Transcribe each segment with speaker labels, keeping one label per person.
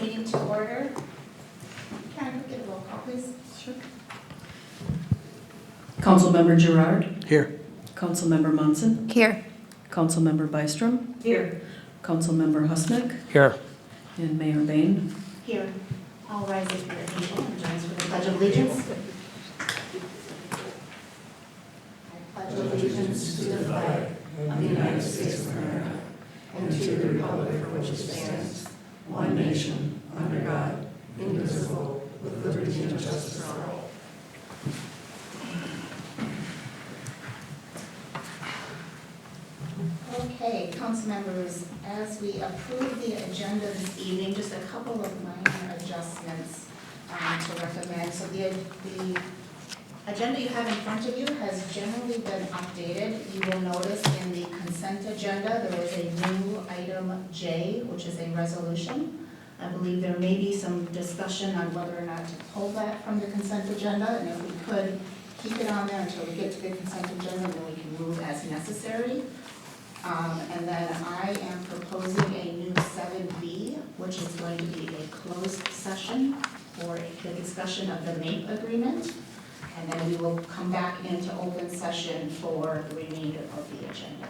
Speaker 1: meeting to order. Can I get a roll call, please? Sure.
Speaker 2: Councilmember Gerard.
Speaker 3: Here.
Speaker 2: Councilmember Munson.
Speaker 1: Here.
Speaker 2: Councilmember Byström.
Speaker 1: Here.
Speaker 2: Councilmember Husnick.
Speaker 3: Here.
Speaker 2: And Mayor Bain.
Speaker 1: Here. All rise if you're able and join us for the Pledge of Allegiance. I pledge allegiance to the flag of the United States of America and to the republic for which it stands, one nation, under God, indivisible, with liberty and justice for all. Okay, council members, as we approve the agenda this evening, just a couple of minor adjustments to recommend. So the agenda you have in front of you has generally been updated. You will notice in the consent agenda, there is a new item J, which is a resolution. I believe there may be some discussion on whether or not to pull that from the consent agenda, and if we could keep it on there until we get to the consent agenda, then we can move as necessary. And then I am proposing a new 7B, which is going to be a closed session for the discussion of the MAPE agreement. And then we will come back into open session for the remainder of the agenda.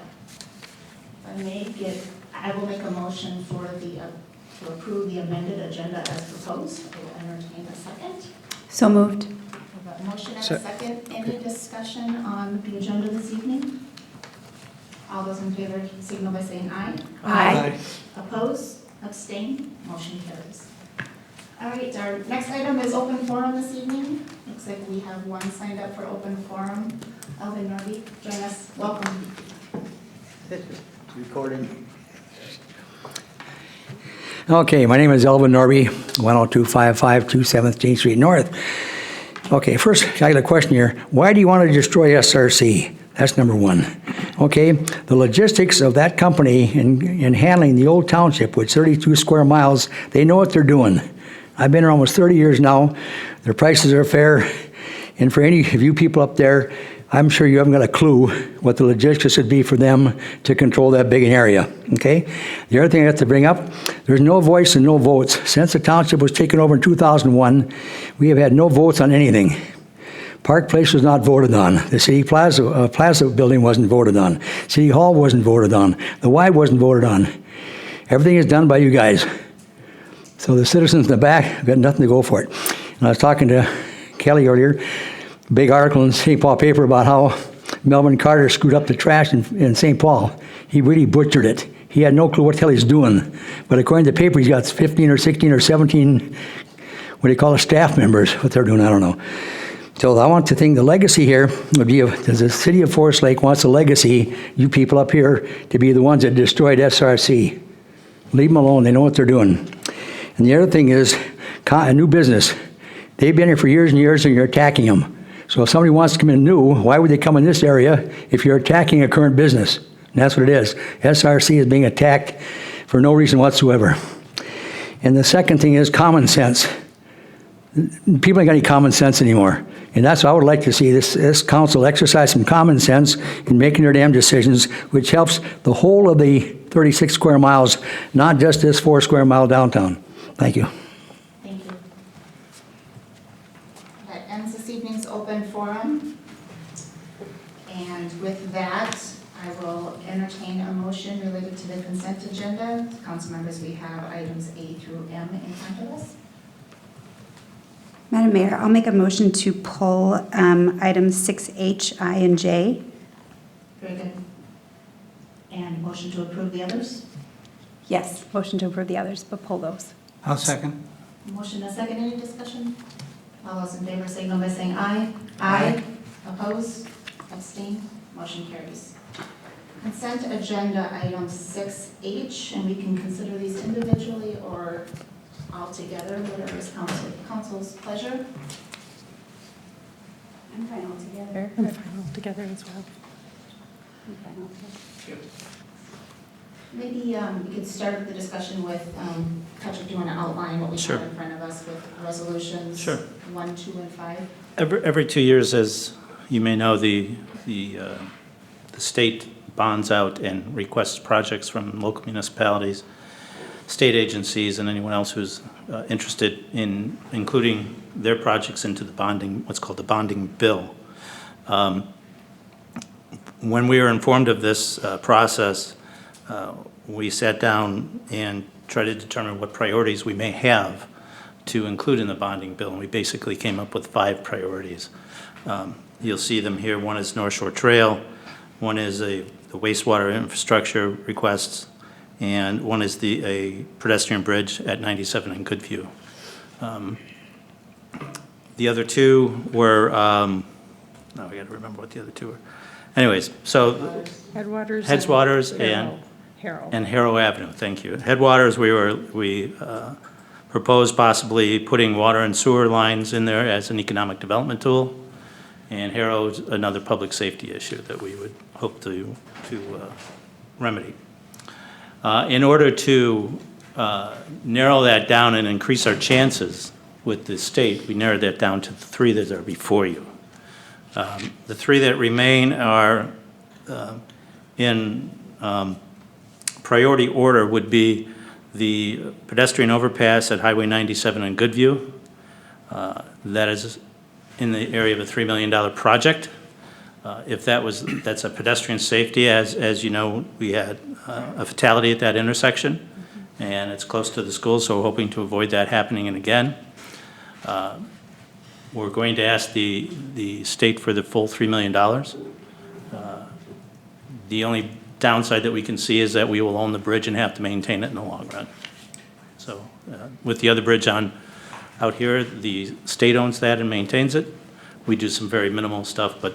Speaker 1: If I will make a motion for to approve the amended agenda as proposed. I will entertain a second.
Speaker 4: So moved.
Speaker 1: We have a motion and a second. Any discussion on the agenda this evening? All those in favor signal by saying aye.
Speaker 4: Aye.
Speaker 1: Oppose? Abstain? Motion carries. All right, our next item is open forum this evening. Looks like we have one signed up for open forum. Elvin Norby, join us. Welcome.
Speaker 3: Recording. Okay, my name is Elvin Norby, 10255 27th Jane Street North. Okay, first, I got a question here. Why do you want to destroy SRC? That's number one. Okay, the logistics of that company in handling the old township with 32 square miles, they know what they're doing. I've been here almost 30 years now. Their prices are fair. And for any of you people up there, I'm sure you haven't got a clue what the logistics would be for them to control that big an area, okay? The other thing I have to bring up, there's no voice and no votes. Since the township was taken over in 2001, we have had no votes on anything. Park Place was not voted on. The City Plaza building wasn't voted on. City Hall wasn't voted on. The Y wasn't voted on. Everything is done by you guys. So the citizens in the back have got nothing to go for it. And I was talking to Kelly earlier, big article in St. Paul paper about how Melvin Carter screwed up the trash in St. Paul. He really butchered it. He had no clue what the hell he's doing. But according to the paper, he's got 15 or 16 or 17, what do you call it, staff members. What they're doing, I don't know. So I want to think the legacy here would be, does the city of Forest Lake wants a legacy, you people up here, to be the ones that destroyed SRC. Leave them alone, they know what they're doing. And the other thing is, a new business. They've been here for years and years and you're attacking them. So if somebody wants to come in new, why would they come in this area if you're attacking a current business? And that's what it is. SRC is being attacked for no reason whatsoever. And the second thing is common sense. People ain't got any common sense anymore. And that's what I would like to see this council exercise some common sense in making their damn decisions, which helps the whole of the 36 square miles, not just this 4 square mile downtown. Thank you.
Speaker 1: Thank you. That ends this evening's open forum. And with that, I will entertain a motion related to the consent agenda. Council members, we have items A through M in front of us.
Speaker 4: Madam Mayor, I'll make a motion to pull items 6H, I, and J.
Speaker 1: Very good. And motion to approve the others?
Speaker 4: Yes, motion to approve the others, but pull those.
Speaker 3: I'll second.
Speaker 1: Motion and a second, any discussion? All those in favor signal by saying aye.
Speaker 3: Aye.
Speaker 1: Oppose? Abstain? Motion carries. Consent agenda item 6H, and we can consider these individually or all together, whatever is council's pleasure.
Speaker 4: I'm fine all together.
Speaker 5: I'm fine all together as well.
Speaker 4: I'm fine all together.
Speaker 1: Maybe we could start the discussion with, Patrick, do you want to outline what we
Speaker 6: Sure.
Speaker 1: have in front of us with resolutions?
Speaker 6: Sure.
Speaker 1: 1, 2, and 5?
Speaker 6: Every 2 years, as you may know, the state bonds out and requests projects from local municipalities, state agencies, and anyone else who's interested in including their projects into the bonding, what's called the bonding bill. When we were informed of this process, we sat down and tried to determine what priorities we may have to include in the bonding bill, and we basically came up with 5 priorities. You'll see them here. One is North Shore Trail, one is the wastewater infrastructure requests, and one is a pedestrian bridge at 97 in Goodview. The other 2 were, now I got to remember what the other 2 were. Anyways, so Headwaters and Harrow Avenue, thank you. Headwaters, we proposed possibly putting water and sewer lines in there as an economic development tool, and Harrow's another public safety issue that we would hope to remedy. In order to narrow that down and increase our chances with the state, we narrowed that down to the 3 that are before you. The 3 that remain are in priority order would be the pedestrian overpass at Highway 97 in Goodview. That is in the area of a $3 million project. If that's a pedestrian safety, as you know, we had a fatality at that intersection, and it's close to the school, so we're hoping to avoid that happening again. We're going to ask the state for the full $3 million. The only downside that we can see is that we will own the bridge and have to maintain it in the long run. So with the other bridge out here, the state owns that and maintains it. We do some very minimal stuff, but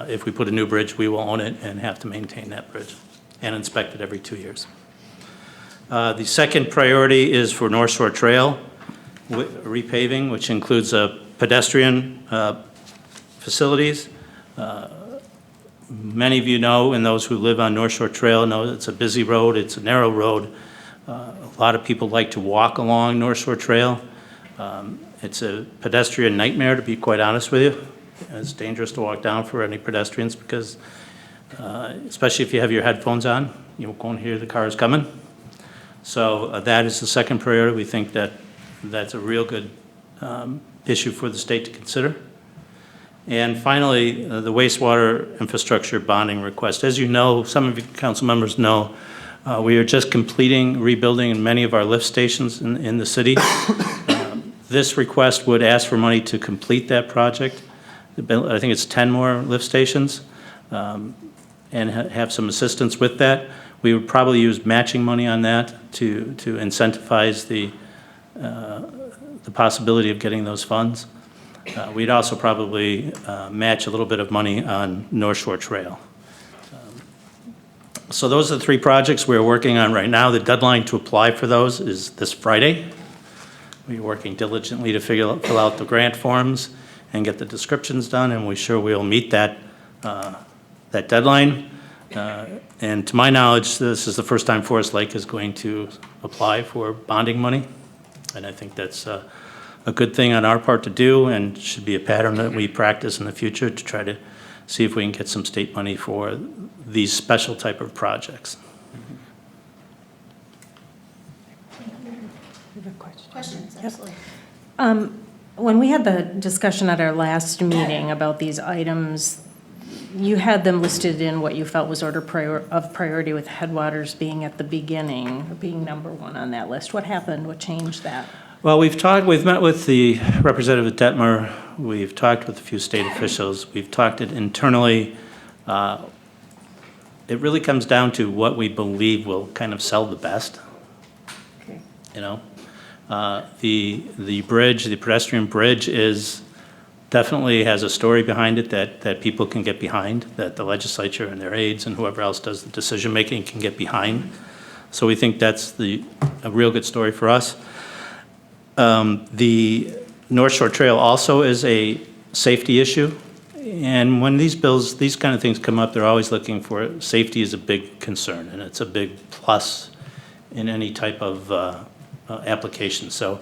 Speaker 6: if we put a new bridge, we will own it and have to maintain that bridge and inspect it every 2 years. The second priority is for North Shore Trail repaving, which includes pedestrian facilities. Many of you know, and those who live on North Shore Trail know it's a busy road, it's a narrow road. A lot of people like to walk along North Shore Trail. It's a pedestrian nightmare, to be quite honest with you. It's dangerous to walk down for any pedestrians because, especially if you have your headphones on, you won't hear the cars coming. So that is the second priority. We think that that's a real good issue for the state to consider. And finally, the wastewater infrastructure bonding request. As you know, some of you council members know, we are just completing rebuilding in many of our lift stations in the city. This request would ask for money to complete that project. I think it's 10 more lift stations, and have some assistance with that. We would probably use matching money on that to incentivize the possibility of getting those funds. We'd also probably match a little bit of money on North Shore Trail. So those are the 3 projects we're working on right now. The deadline to apply for those is this Friday. We're working diligently to fill out the grant forms and get the descriptions done, and we're sure we'll meet that deadline. And to my knowledge, this is the first time Forest Lake is going to apply for bonding money, and I think that's a good thing on our part to do, and should be a pattern that we practice in the future to try to see if we can get some state money for these special type of projects.
Speaker 1: Questions, absolutely.
Speaker 5: When we had the discussion at our last meeting about these items, you had them listed in what you felt was order of priority, with Headwaters being at the beginning, or being number 1 on that list. What happened? What changed that?
Speaker 6: Well, we've met with the representative at Detmer. We've talked with a few state officials. We've talked it internally. It really comes down to what we believe will kind of sell the best.
Speaker 5: Okay.
Speaker 6: You know, the bridge, the pedestrian bridge, definitely has a story behind it that people can get behind, that the legislature and their aides and whoever else does the decision making can get behind. So we think that's a real good story for us. The North Shore Trail also is a safety issue, and when these kind of things come up, they're always looking for safety is a big concern, and it's a big plus in any type of application. So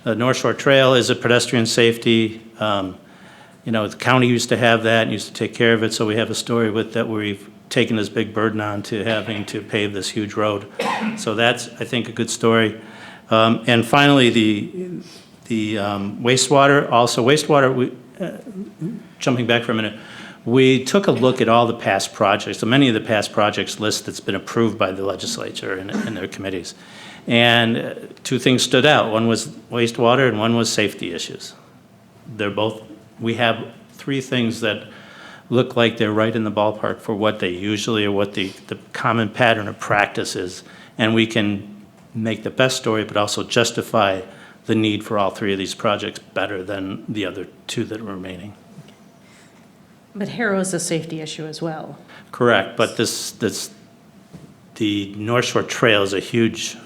Speaker 6: the North Shore Trail is a pedestrian safety. You know, the county used to have that and used to take care of it, so we have a story with that where we've taken this big burden on to having to pave this huge road. So that's, I think, a good story. And finally, the wastewater, jumping back for a minute, we took a look at all the past projects, so many of the past projects list that's been approved by the legislature and their committees. And two things stood out. One was wastewater and one was safety issues. We have three things that look like they're right in the ballpark for what they usually, or what the common pattern of practice is. And we can make the best story, but also justify the need for all three of these projects better than the other two that are remaining.
Speaker 5: But Harrow is a safety issue as well.
Speaker 6: Correct, but the North Shore Trail is a huge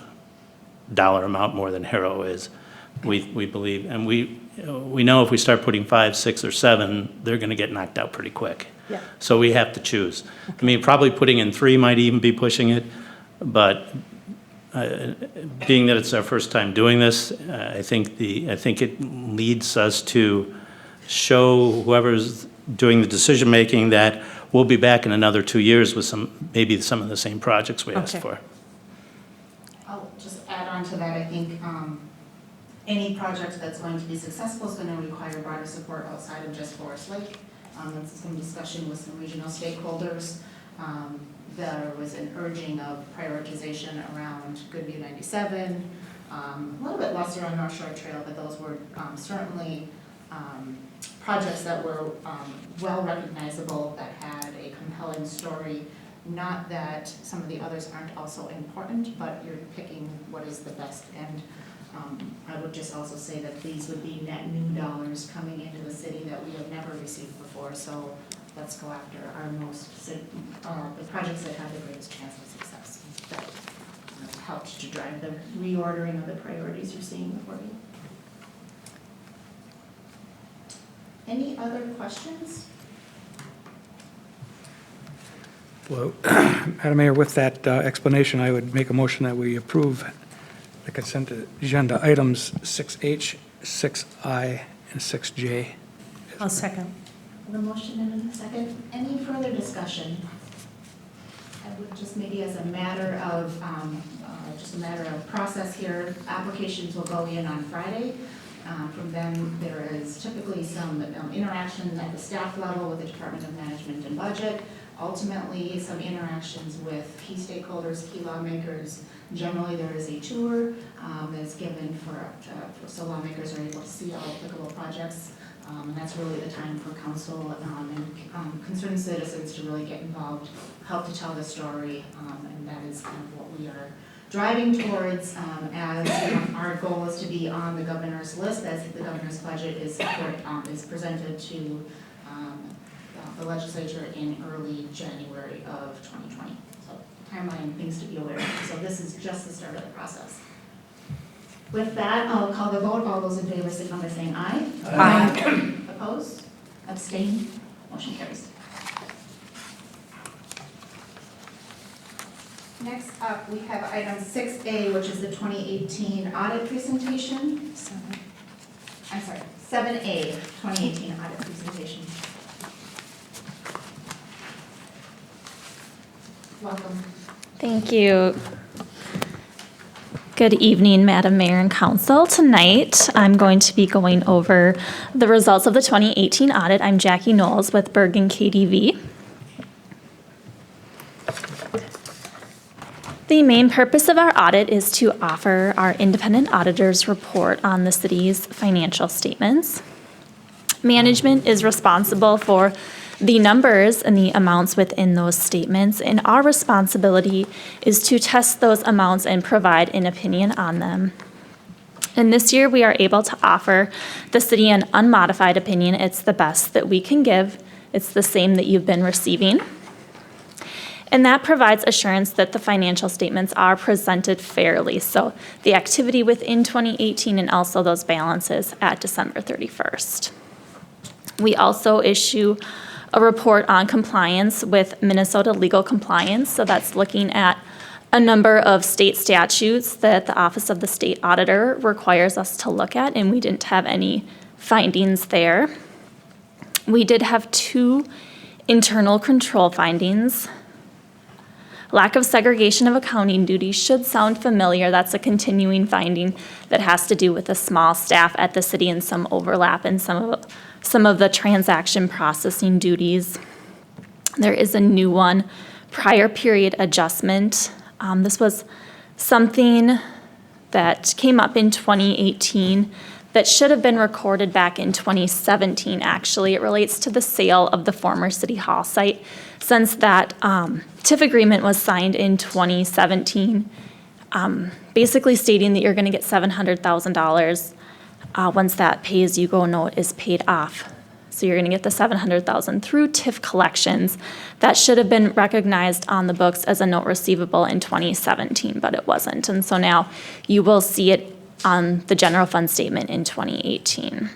Speaker 6: dollar amount more than Harrow is, we believe. And we know if we start putting 5, 6, or 7, they're gonna get knocked out pretty quick.
Speaker 5: Yeah.
Speaker 6: So we have to choose. I mean, probably putting in 3 might even be pushing it, but being that it's our first time doing this, I think it leads us to show whoever's doing the decision-making that we'll be back in another 2 years with maybe some of the same projects we asked
Speaker 5: Okay.
Speaker 6: for.
Speaker 1: I'll just add on to that, I think any project that's going to be successful is going to require broader support outside of just Forest Lake. There's some discussion with some regional stakeholders. There was an urging of prioritization around Goodview 97, a little bit lesser on North Shore Trail, but those were certainly projects that were well recognizable, that had a compelling story. Not that some of the others aren't also important, but you're picking what is the best. And I would just also say that these would be net new dollars coming into the city that we have never received before. So let's go after our the projects that have the greatest chance of success. That helped to drive the reordering of the priorities you're seeing before you. Any other questions?
Speaker 7: Well, Madam Mayor, with that explanation, I would make a motion that we approve the consent agenda items 6H, 6I, and 6J.
Speaker 5: I'll second.
Speaker 1: The motion and a second. Any further discussion? I would just maybe as a matter of process here, applications will go in on Friday. From them, there is typically some interaction at the staff level with the Department of Management and Budget. Ultimately, some interactions with key stakeholders, key lawmakers. Generally, there is a tour that's given so lawmakers are able to see all applicable projects. And that's really the time for council and concerned citizens to really get involved, help to tell the story, and that is kind of what we are driving towards as our goal is to be on the governor's list as the governor's budget is presented to the legislature in early January of 2020. So timeline, things to be aware of. So this is just the start of the process. With that, I'll call the vote. All those in favor signify by saying aye. Aye. Opposed? Abstained? Motion carries. Next up, we have item 6A, which is the 2018 audit presentation. 7A, 2018 audit presentation. Welcome.
Speaker 8: Thank you. Good evening, Madam Mayor and Council. Tonight, I'm going to be going over the results of the 2018 audit. I'm Jackie Knowles with Bergen KDV. The main purpose of our audit is to offer our independent auditor's report on the city's financial statements. Management is responsible for the numbers and the amounts within those statements, and our responsibility is to test those amounts and provide an opinion on them. And this year, we are able to offer the city an unmodified opinion. It's the best that we can give. It's the same that you've been receiving. And that provides assurance that the financial statements are presented fairly. So the activity within 2018 and also those balances at December 31st. We also issue a report on compliance with Minnesota legal compliance. So that's looking at a number of state statutes that the Office of the State Auditor requires us to look at, and we didn't have any findings there. We did have 2 internal control findings. Lack of segregation of accounting duties should sound familiar. That's a continuing finding that has to do with the small staff at the city and some overlap in some of the transaction processing duties. There is a new one, prior period adjustment. This was something that came up in 2018 that should have been recorded back in 2017, actually. It relates to the sale of the former City Hall site. Since that TIF agreement was signed in 2017, basically stating that you're going to get $700,000 once that pay-as-you-go note is paid off. So you're going to get the $700,000 through TIF collections. That should have been recognized on the books as a note receivable in 2017, but it wasn't. And so now you will see it on the general fund statement in 2018.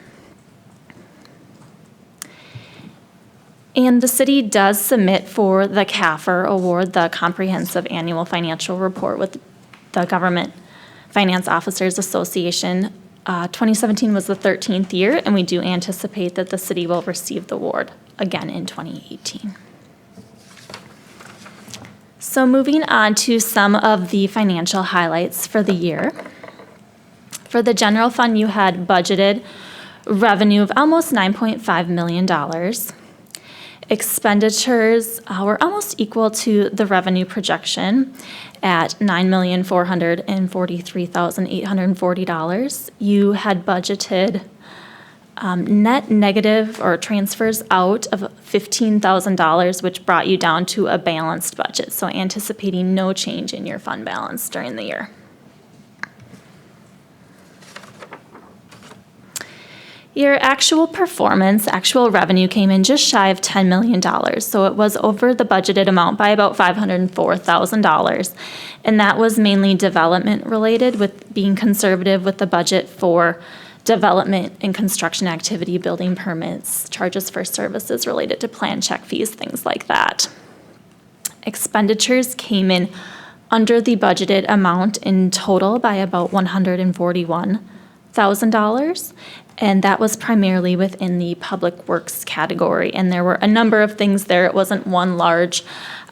Speaker 8: And the city does submit for the CAFR award, the Comprehensive Annual Financial Report with the Government Finance Officers Association. 2017 was the 13th year, and we do anticipate that the city will receive the award again in 2018. So moving on to some of the financial highlights for the year. For the general fund, you had budgeted revenue of almost $9.5 million. Expenditures were almost equal to the revenue projection at $9,443,840. You had budgeted net negative or transfers out of $15,000, which brought you down to a balanced budget. So anticipating no change in your fund balance during the year. Your actual performance, actual revenue came in just shy of $10 million. So it was over the budgeted amount by about $504,000. And that was mainly development related, with being conservative with the budget for development and construction activity, building permits, charges for services related to plan check fees, things like that. Expenditures came in under the budgeted amount in total by about $141,000. And that was primarily within the public works category. And there were a number of things there. It wasn't one large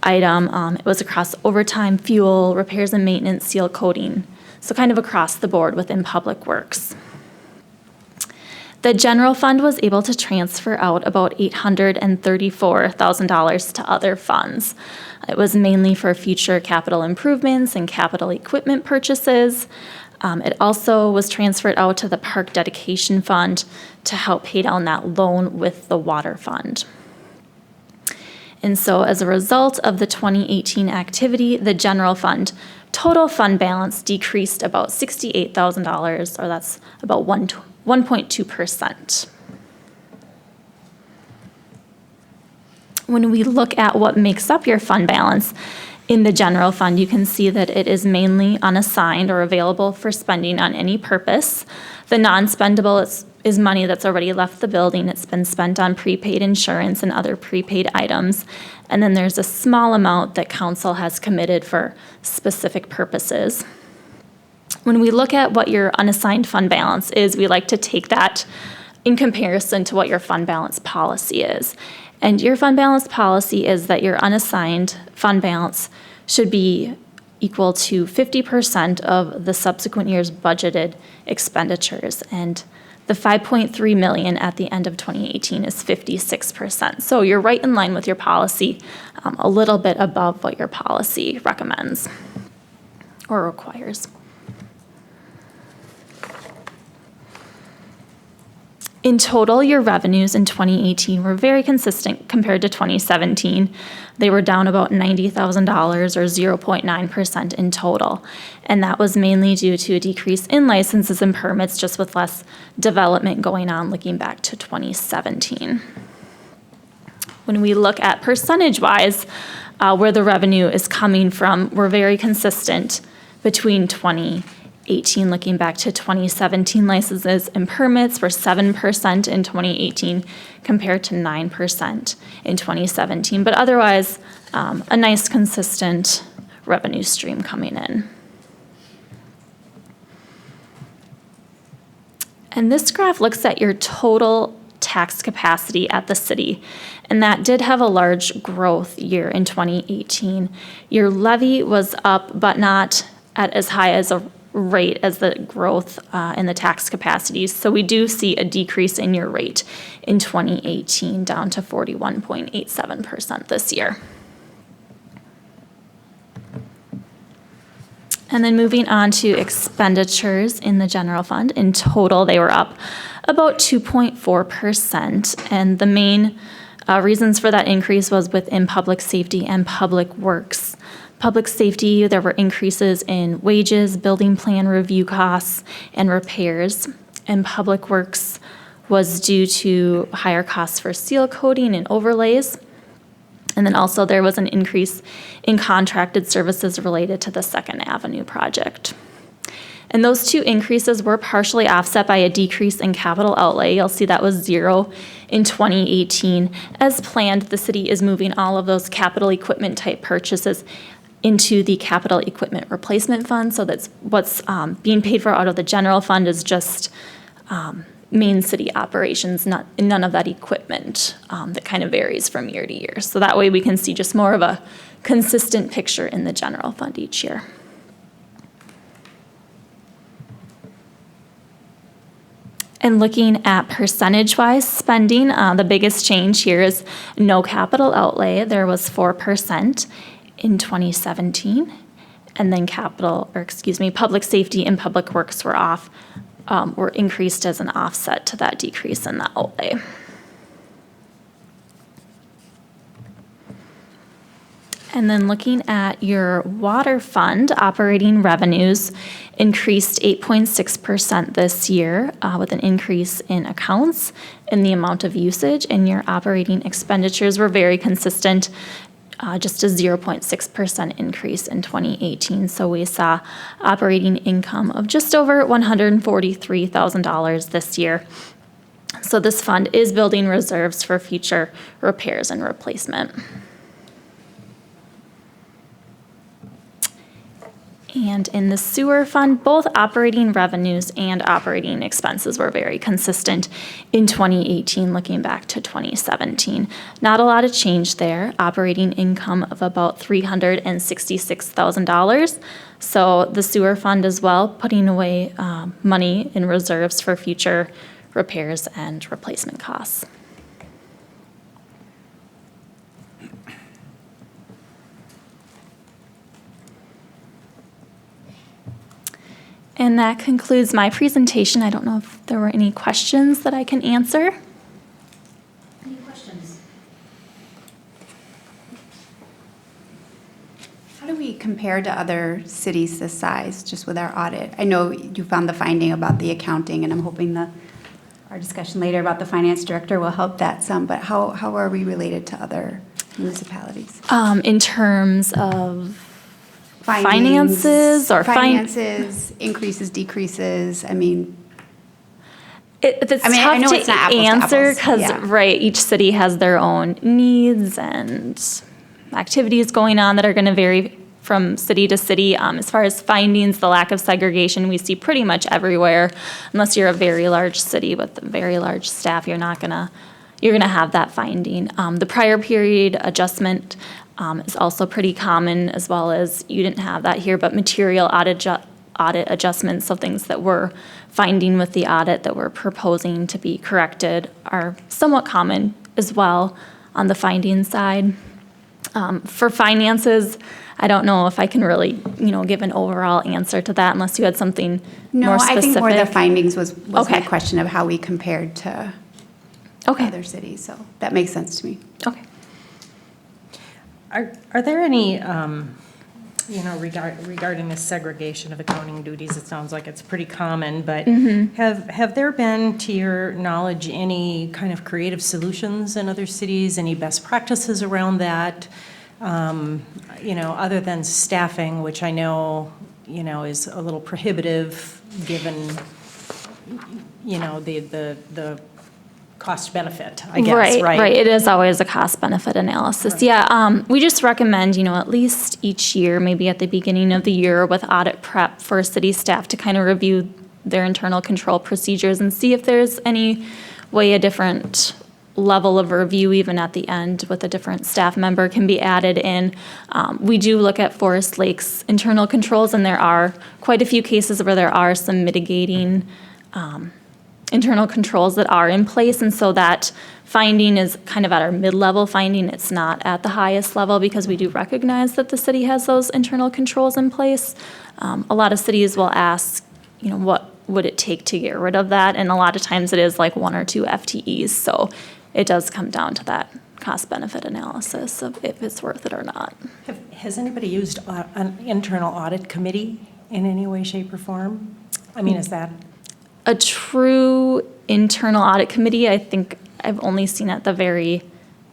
Speaker 8: item. It was across overtime, fuel, repairs and maintenance, seal coating. So kind of across the board within public works. The general fund was able to transfer out about $834,000 to other funds. It was mainly for future capital improvements and capital equipment purchases. It also was transferred out to the Park Dedication Fund to help pay down that loan with the Water Fund. And so as a result of the 2018 activity, the general fund total fund balance decreased about $68,000, or that's about 1.2%. When we look at what makes up your fund balance, in the general fund, you can see that it is mainly unassigned or available for spending on any purpose. The non-spendable is money that's already left the building. It's been spent on prepaid insurance and other prepaid items. And then there's a small amount that council has committed for specific purposes. When we look at what your unassigned fund balance is, we like to take that in comparison to what your fund balance policy is. And your fund balance policy is that your unassigned fund balance should be equal to 50% of the subsequent year's budgeted expenditures. And the $5.3 million at the end of 2018 is 56%. So you're right in line with your policy, a little bit above what your policy recommends or requires. In total, your revenues in 2018 were very consistent compared to 2017. They were down about $90,000 or 0.9% in total. And that was mainly due to a decrease in licenses and permits, just with less development going on looking back to 2017. When we look at percentage-wise, where the revenue is coming from, we're very consistent between 2018 looking back to 2017. Licenses and permits were 7% in 2018 compared to 9% in 2017. But otherwise, a nice consistent revenue stream coming in. And this graph looks at your total tax capacity at the city. And that did have a large growth year in 2018. Your levy was up, but not at as high as a rate as the growth in the tax capacities. So we do see a decrease in your rate in 2018 down to 41.87% this year. And then moving on to expenditures in the general fund. In total, they were up about 2.4%. And the main reasons for that increase was within public safety and public works. Public safety, there were increases in wages, building plan review costs, and repairs. And public works was due to higher costs for seal coating and overlays. And then also there was an increase in contracted services related to the Second Avenue project. And those two increases were partially offset by a decrease in capital outlay. You'll see that was 0 in 2018. As planned, the city is moving all of those capital equipment type purchases into the capital equipment replacement fund. So that's what's being paid for out of the general fund is just main city operations, none of that equipment that kind of varies from year to year. So that way we can see just more of a consistent picture in the general fund each year. And looking at percentage-wise spending, the biggest change here is no capital outlay. There was 4% in 2017. And then public safety and public works were increased as an offset to that decrease in the outlay. And then looking at your water fund, operating revenues increased 8.6% this year with an increase in accounts and the amount of usage, and your operating expenditures were very consistent, just a 0.6% increase in 2018. So we saw operating income of just over $143,000 this year. So this fund is building reserves for future repairs and replacement. And in the sewer fund, both operating revenues and operating expenses were very consistent in 2018, looking back to 2017. Not a lot of change there. Operating income of about $366,000. So the sewer fund as well, putting away money in reserves for future repairs and replacement costs. And that concludes my presentation. I don't know if there were any questions that I can answer.
Speaker 1: Any questions?
Speaker 4: How do we compare to other cities this size, just with our audit? I know you found the finding about the accounting, and I'm hoping our discussion later about the finance director will help that some, but how are we related to other municipalities?
Speaker 8: In terms of finances,
Speaker 4: increases, decreases, I mean.
Speaker 8: It's
Speaker 4: I
Speaker 8: tough
Speaker 4: know
Speaker 8: to
Speaker 4: it's not apples to
Speaker 8: answer
Speaker 4: apples,
Speaker 8: because,
Speaker 4: yeah.
Speaker 8: right, each city has their own needs and activities going on that are going to vary from city to city. As far as findings, the lack of segregation we see pretty much everywhere. Unless you're a very large city with a very large staff, you're gonna have that finding. The prior period adjustment is also pretty common, as well as you didn't have that here, but material audit adjustments, so things that we're finding with the audit that we're proposing to be corrected are somewhat common as well on the finding side. For finances, I don't know if I can really, give an overall answer to that unless you had something more specific.
Speaker 4: No, I think more the findings was
Speaker 8: Okay.
Speaker 4: my question of how we compared to other cities, so that makes sense to me.
Speaker 8: Okay.
Speaker 5: Are there any, regarding the segregation of accounting duties, it sounds like it's pretty common, but have there been, to your knowledge, any kind of creative solutions in other cities, any best practices around that? Other than staffing, which I know, is a little prohibitive given, the cost benefit, I guess, right?
Speaker 8: Right. It is always a cost benefit analysis. Right. Yeah. We just recommend, at least each year, maybe at the beginning of the year with audit prep for city staff to kind of review their internal control procedures and see if there's any way a different level of review even at the end with a different staff member can be added in. We do look at Forest Lake's internal controls, and there are quite a few cases where there are some mitigating internal controls that are in place, and so that finding is kind of at our mid-level finding. It's not at the highest level because we do recognize that the city has those internal controls in place. A lot of cities will ask, what would it take to get rid of that? And a lot of times it is like 1 or 2 FTEs, so it does come down to that cost-benefit analysis of if it's worth it or not.
Speaker 5: Has anybody used an internal audit committee in any way, shape, or form? I mean, is that?
Speaker 8: A true internal audit committee, I think I've only seen at the very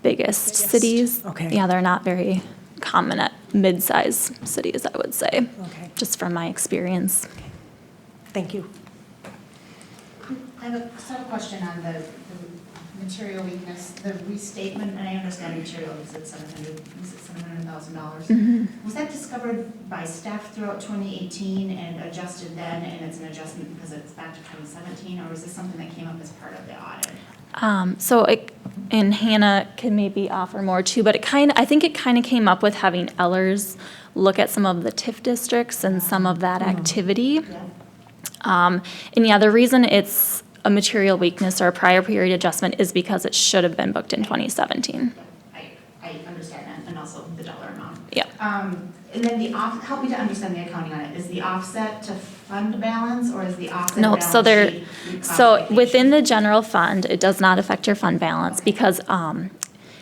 Speaker 8: biggest cities.
Speaker 5: Okay.
Speaker 8: Yeah, they're not very common at mid-sized cities, I would say.
Speaker 5: Okay.
Speaker 8: Just from my experience.
Speaker 5: Thank you.
Speaker 1: I have a question on the material weakness, the restatement, and I understand material, you said $700,000. Was that discovered by staff throughout 2018 and adjusted then, and it's an adjustment because it's back to 2017, or was this something that came up as part of the audit?
Speaker 8: And Hannah can maybe offer more too, but I think it kind of came up with having Ellers look at some of the TIF districts and some of that activity.
Speaker 1: Yeah.
Speaker 8: The reason it's a material weakness or a prior period adjustment is because it should have been booked in 2017.
Speaker 1: I understand that, and also the dollar amount.
Speaker 8: Yeah.
Speaker 1: And then help me to understand the accounting on it. Is the offset to fund balance, or is the offset
Speaker 8: No,
Speaker 1: balance sheet
Speaker 8: so
Speaker 1: reclassification?
Speaker 8: within the general fund, it does not affect your fund balance because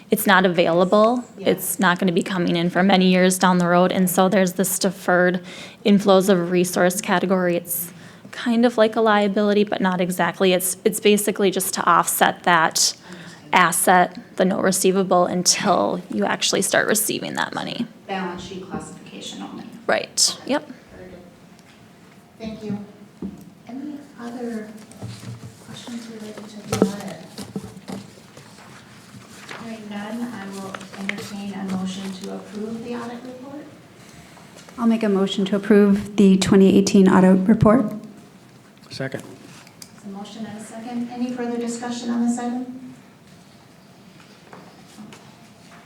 Speaker 8: it's not available.
Speaker 1: Yeah.
Speaker 8: It's not going to be coming in for many years down the road. And so there's this deferred inflows of resource category. It's kind of like a liability, but not exactly. It's basically just to offset that asset, the note receivable, until you actually start receiving that money.
Speaker 1: Balance sheet classification only.
Speaker 8: Right, yep.
Speaker 1: Very good. Thank you. Any other questions related to the audit? Hearing none, I will entertain a motion to approve the audit report.
Speaker 4: I'll make a motion to approve the 2018 audit report.
Speaker 7: Second.
Speaker 1: There's a motion and a second. Any further discussion on this item?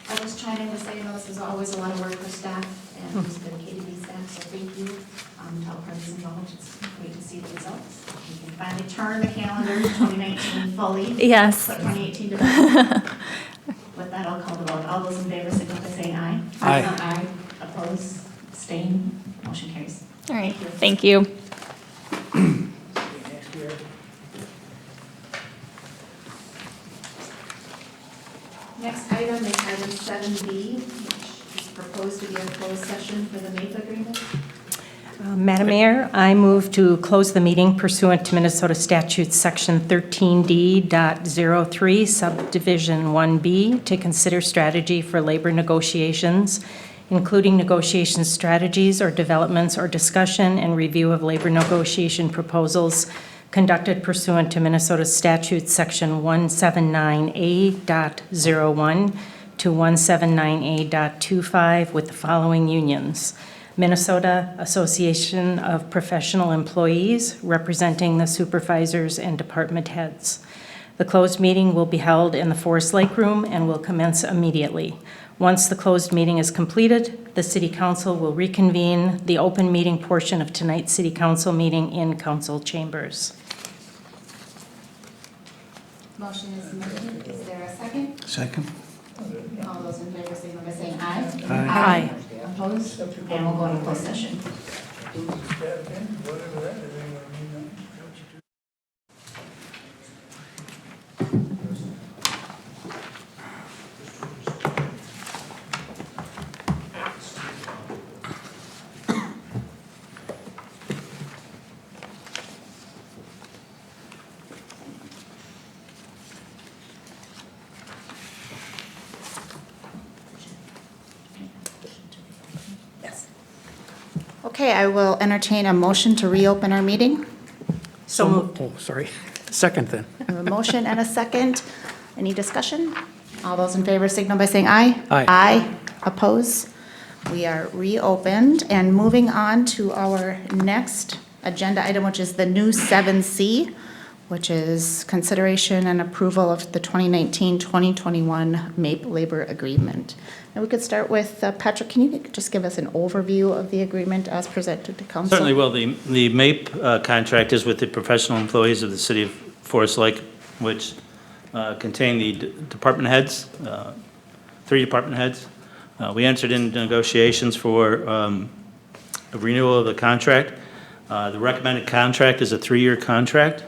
Speaker 1: I was trying to say, this is always a lot of work for staff and it's dedicated to these staff, so thank you to all parties involved. It's great to see the results. We can finally turn the calendar to 2019 fully.
Speaker 8: Yes.
Speaker 1: Put 2018 to bed. With that, I'll call the vote. All those in favor, signify by saying aye.
Speaker 7: Aye.
Speaker 1: Aye. Opposed? Abstained? Motion carries.
Speaker 8: All right, thank you.
Speaker 1: Next item is item 7B, which is proposed to be a closed session for the MAPE agreement.
Speaker 5: Madam Mayor, I move to close the meeting pursuant to Minnesota Statute Section 13D.03, Subdivision 1B, to consider strategy for labor negotiations, including negotiation strategies or developments or discussion and review of labor negotiation proposals conducted pursuant to Minnesota Statute Section 179A.01 to 179A.25 with the following unions: Minnesota Association of Professional Employees, representing the supervisors and department heads. The closed meeting will be held in the Forest Lake Room and will commence immediately. Once the closed meeting is completed, the City Council will reconvene the open meeting portion of tonight's City Council meeting in council chambers.
Speaker 1: Motion is made. Is there a second?
Speaker 7: Second.
Speaker 1: All those in favor, signify by saying aye.
Speaker 5: Aye.
Speaker 1: Opposed? And we'll go into closed session. Okay, I will entertain a motion to reopen our meeting.
Speaker 5: So moved.
Speaker 7: Oh, sorry. Second then.
Speaker 1: I have a motion and a second. Any discussion? All those in favor signal by saying aye.
Speaker 7: Aye.
Speaker 1: Aye. Oppose? We are reopened and moving on to our next agenda item, which is the new 7C, which is consideration and approval of the 2019-2021 MAPE labor agreement. And we could start with, Patrick, can you just give us an overview of the agreement as presented to council?
Speaker 6: Certainly will. The MAPE contract is with the professional employees of the city of Forest Lake, which contain the department heads, 3 department heads. We entered into negotiations for a renewal of the contract. The recommended contract is a 3-year contract,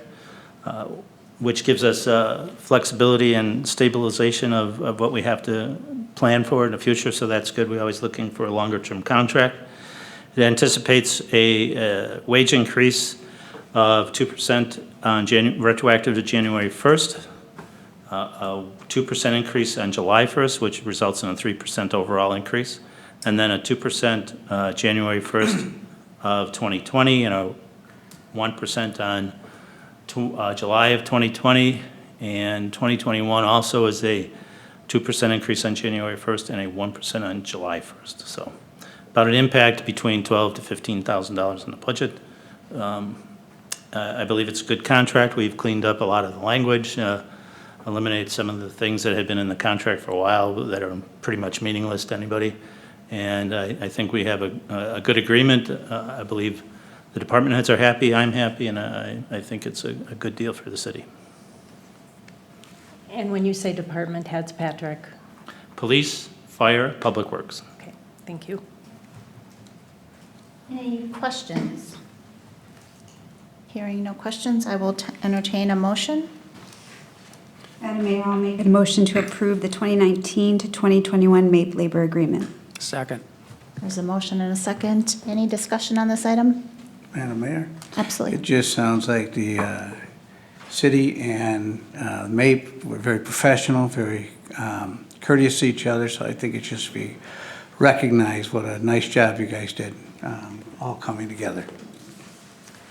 Speaker 6: which gives us flexibility and stabilization of what we have to plan for in the future, so that's good. We're always looking for a longer-term contract. It anticipates a wage increase of 2% on retroactive to January 1st, a 2% increase on July 1st, which results in a 3% overall increase, and then a 2% January 1st of 2020, and a 1% on July of 2020, and 2021 also is a 2% increase on January 1st and a 1% on July 1st. So about an impact between $12,000 to $15,000 in the budget. I believe it's a good contract. We've cleaned up a lot of the language, eliminated some of the things that had been in the contract for a while that are pretty much meaningless to anybody. And I think we have a good agreement. I believe the department heads are happy, I'm happy, and I think it's a good deal for the city.
Speaker 5: And when you say department heads, Patrick?
Speaker 6: Police, fire, public works.
Speaker 5: Okay, thank you.
Speaker 1: Any questions? Hearing no questions, I will entertain a motion.
Speaker 4: Madam Mayor, I'll make a motion to approve the 2019 to 2021 MAPE labor agreement.
Speaker 7: Second.
Speaker 1: There's a motion and a second. Any discussion on this item?
Speaker 9: Madam Mayor,
Speaker 1: Absolutely.
Speaker 9: it just sounds like the city and MAPE were very professional, very courteous to each other, so I think it should just be recognized what a nice job you guys did, all coming together.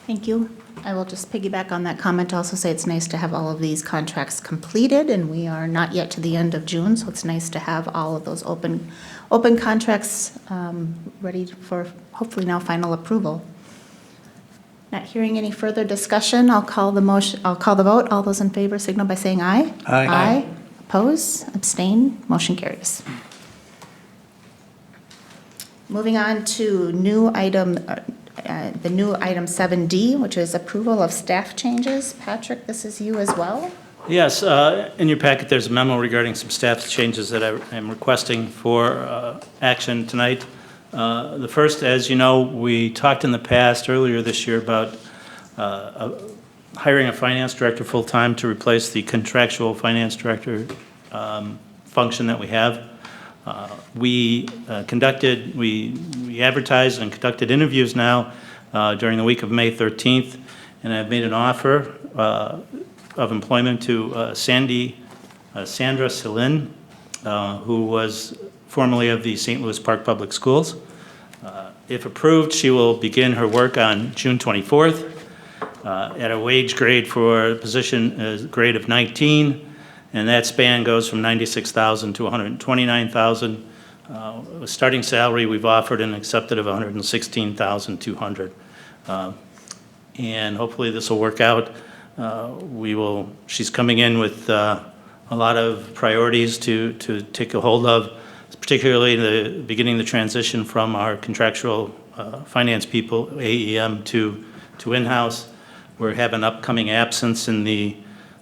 Speaker 1: Thank you. I will just piggyback on that comment, also say it's nice to have all of these contracts completed, and we are not yet to the end of June, so it's nice to have all of those open contracts ready for hopefully now final approval. Not hearing any further discussion, I'll call the vote. All those in favor signal by saying aye.
Speaker 9: Aye.
Speaker 1: Aye. Oppose, abstain, motion carries. Moving on to the new item 7D, which is approval of staff changes. Patrick, this is you as well.
Speaker 6: Yes, in your packet, there's a memo regarding some staff changes that I am requesting for action tonight. The first, as you know, we talked in the past, earlier this year, about hiring a finance director full-time to replace the contractual finance director function that we have. We advertised and conducted interviews now during the week of May 13th, and I've made an offer of employment to Sandra Celine, who was formerly of the St. Louis Park Public Schools. If approved, she will begin her work on June 24th at a wage grade for a position grade of 19, and that span goes from $96,000 to $129,000. With starting salary, we've offered and accepted of $116,200. And hopefully this will work out. She's coming in with a lot of priorities to take a hold of, particularly the beginning the transition from our contractual finance people, AEM, to in-house. We have an upcoming absence in the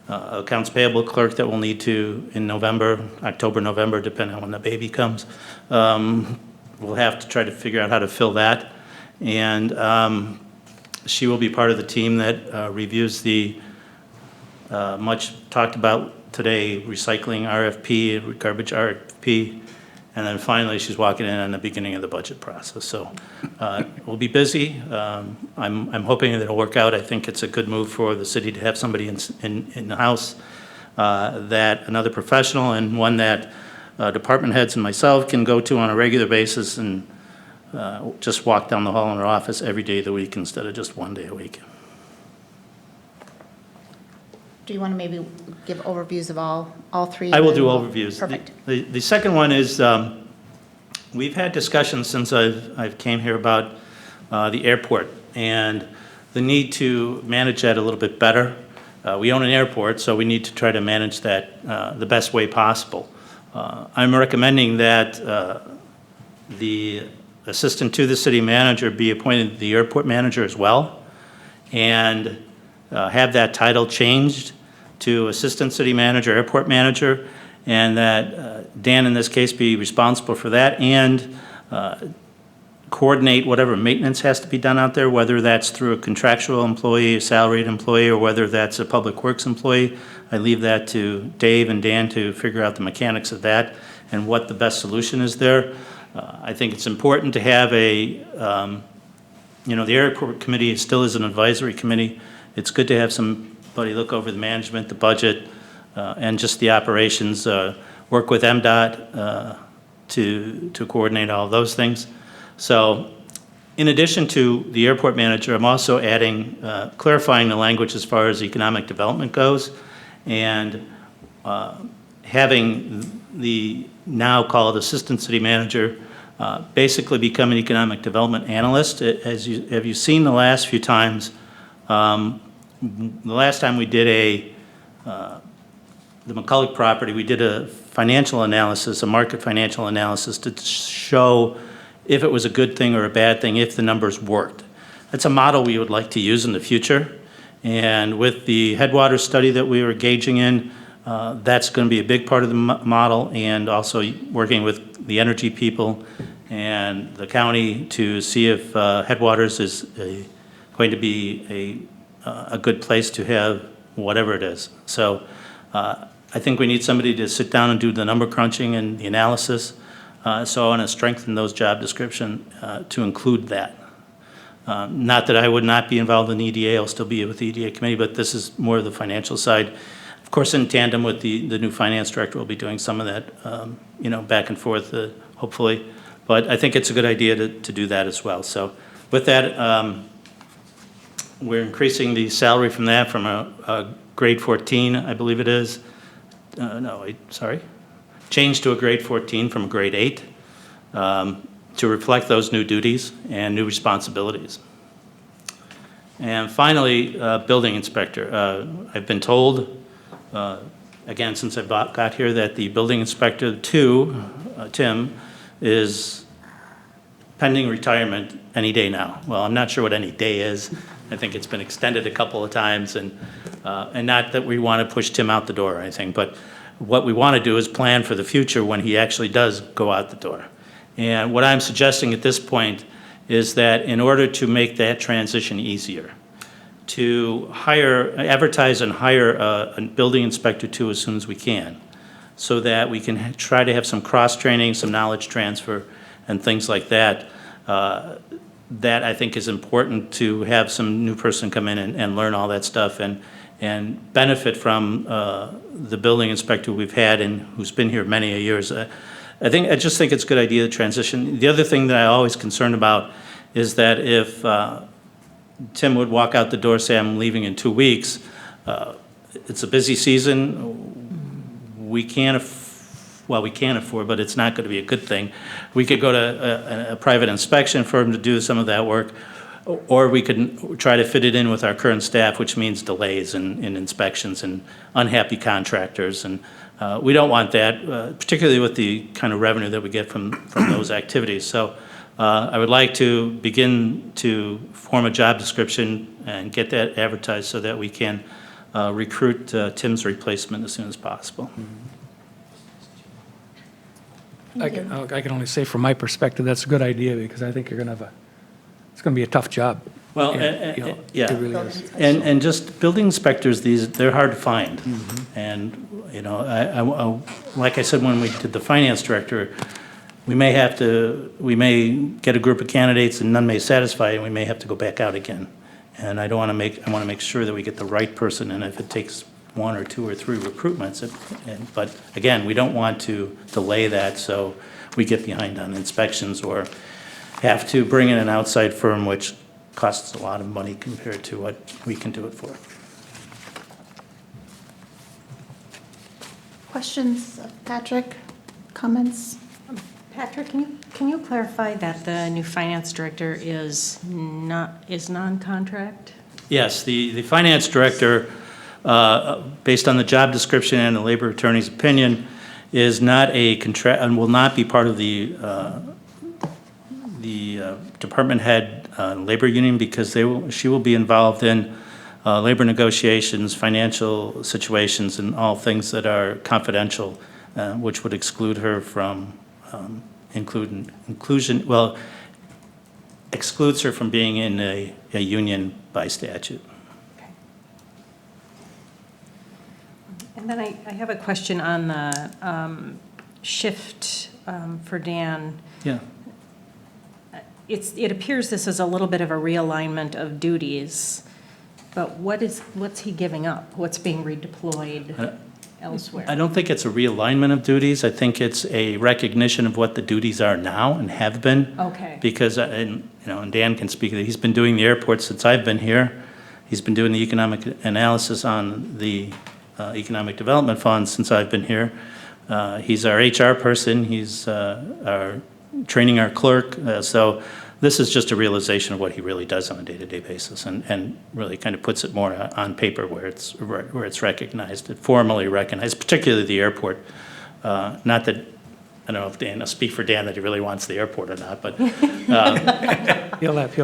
Speaker 6: accounts payable clerk that we'll need to in October, November, depending on when the baby comes. We'll have to try to figure out how to fill that. And she will be part of the team that reviews the much talked about today recycling RFP, garbage RFP. And then finally, she's walking in on the beginning of the budget process. So we'll be busy. I'm hoping that it'll work out. I think it's a good move for the city to have somebody in the house, that another professional, and one that department heads and myself can go to on a regular basis and just walk down the hall in our office every day of the week instead of just one day a week.
Speaker 1: Do you want to maybe give overviews of all three?
Speaker 6: I will do overviews.
Speaker 1: Perfect.
Speaker 6: The second one is, we've had discussions since I've came here about the airport and the need to manage that a little bit better. we own an airport, so we need to try to manage that the best way possible. I'm recommending that the assistant to the city manager be appointed the airport manager as well, and have that title changed to assistant city manager, airport manager, and that Dan, in this case, be responsible for that and coordinate whatever maintenance has to be done out there, whether that's through a contractual employee, a salaried employee, or whether that's a public works employee. I leave that to Dave and Dan to figure out the mechanics of that and what the best solution is there. I think it's important to have the airport committee still is an advisory committee. It's good to have somebody look over the management, the budget, and just the operations, work with MDOT to coordinate all of those things. So in addition to the airport manager, I'm also adding, clarifying the language as far as economic development goes, and having the now called assistant city manager basically become an economic development analyst. Have you seen the last few times, the last time we did the McCulloch property, we did a financial analysis, a market financial analysis to show if it was a good thing or a bad thing, if the numbers worked. That's a model we would like to use in the future. And with the Headwater study that we were engaging in, that's going to be a big part of the model, and also working with the energy people and the county to see if Headwaters is going to be a good place to have whatever it is. So I think we need somebody to sit down and do the number crunching and the analysis. So I want to strengthen those job description to include that. Not that I would not be involved in EDA, I'll still be with the EDA committee, but this is more of the financial side. Of course, in tandem with the new finance director, we'll be doing some of that, back and forth, hopefully. But I think it's a good idea to do that as well. So with that, we're increasing the salary from that from a grade 14, I believe it is. Change to a grade 14 from a grade 8 to reflect those new duties and new responsibilities. And finally, building inspector. I've been told, again, since I got here, that the building inspector, Tim, is pending retirement any day now. Well, I'm not sure what any day is. I think it's been extended a couple of times, and not that we want to push Tim out the door or anything, but what we want to do is plan for the future when he actually does go out the door. And what I'm suggesting at this point is that in order to make that transition easier, to advertise and hire a building inspector too as soon as we can, so that we can try to have some cross-training, some knowledge transfer, and things like that. That I think is important, to have some new person come in and learn all that stuff and benefit from the building inspector we've had and who's been here many years. I just think it's a good idea to transition. The other thing that I'm always concerned about is that if Tim would walk out the door, say, I'm leaving in 2 weeks, it's a busy season. We can't afford, but it's not going to be a good thing. We could go to a private inspection firm to do some of that work, or we could try to fit it in with our current staff, which means delays in inspections and unhappy contractors. And we don't want that, particularly with the kind of revenue that we get from those activities. So I would like to begin to form a job description and get that advertised so that we can recruit Tim's replacement as soon as possible.
Speaker 7: I can only say from my perspective, that's a good idea, because I think it's going to be a tough job.
Speaker 6: Well,
Speaker 7: It really is.
Speaker 6: and just building inspectors, they're hard to find. And, like I said, when we did the finance director, we may get a group of candidates and none may satisfy, and we may have to go back out again. And I want to make sure that we get the right person, and if it takes 1 or 2 or 3 recruitments, but again, we don't want to delay that so we get behind on inspections or have to bring in an outside firm, which costs a lot of money compared to what we can do it for.
Speaker 1: Questions, Patrick? Comments?
Speaker 5: Patrick, can you clarify that the new finance director is non-contract?
Speaker 6: Yes, the finance director based on the job description and the labor attorney's opinion, is not a contract, and will not be part of the department head labor union, because she will be involved in labor negotiations, financial situations, and all things that are confidential, which would exclude her from excludes her from being in a union by statute.
Speaker 5: And then I have a question on the shift for Dan.
Speaker 6: Yeah.
Speaker 5: It appears this is a little bit of a realignment of duties, but what's he giving up? What's being redeployed elsewhere?
Speaker 6: I don't think it's a realignment of duties. I think it's a recognition of what the duties are now and have been.
Speaker 5: Okay.
Speaker 6: Because, and Dan can speak, that he's been doing the airport since I've been here. He's been doing the economic analysis on the economic development fund since I've been here. He's our HR person. He's training our clerk. So this is just a realization of what he really does on a day-to-day basis, and really kind of puts it more on paper where it's recognized, formally recognized, particularly the airport. Not that, I don't know if Dan, I'll speak for Dan that he really wants the airport or not, but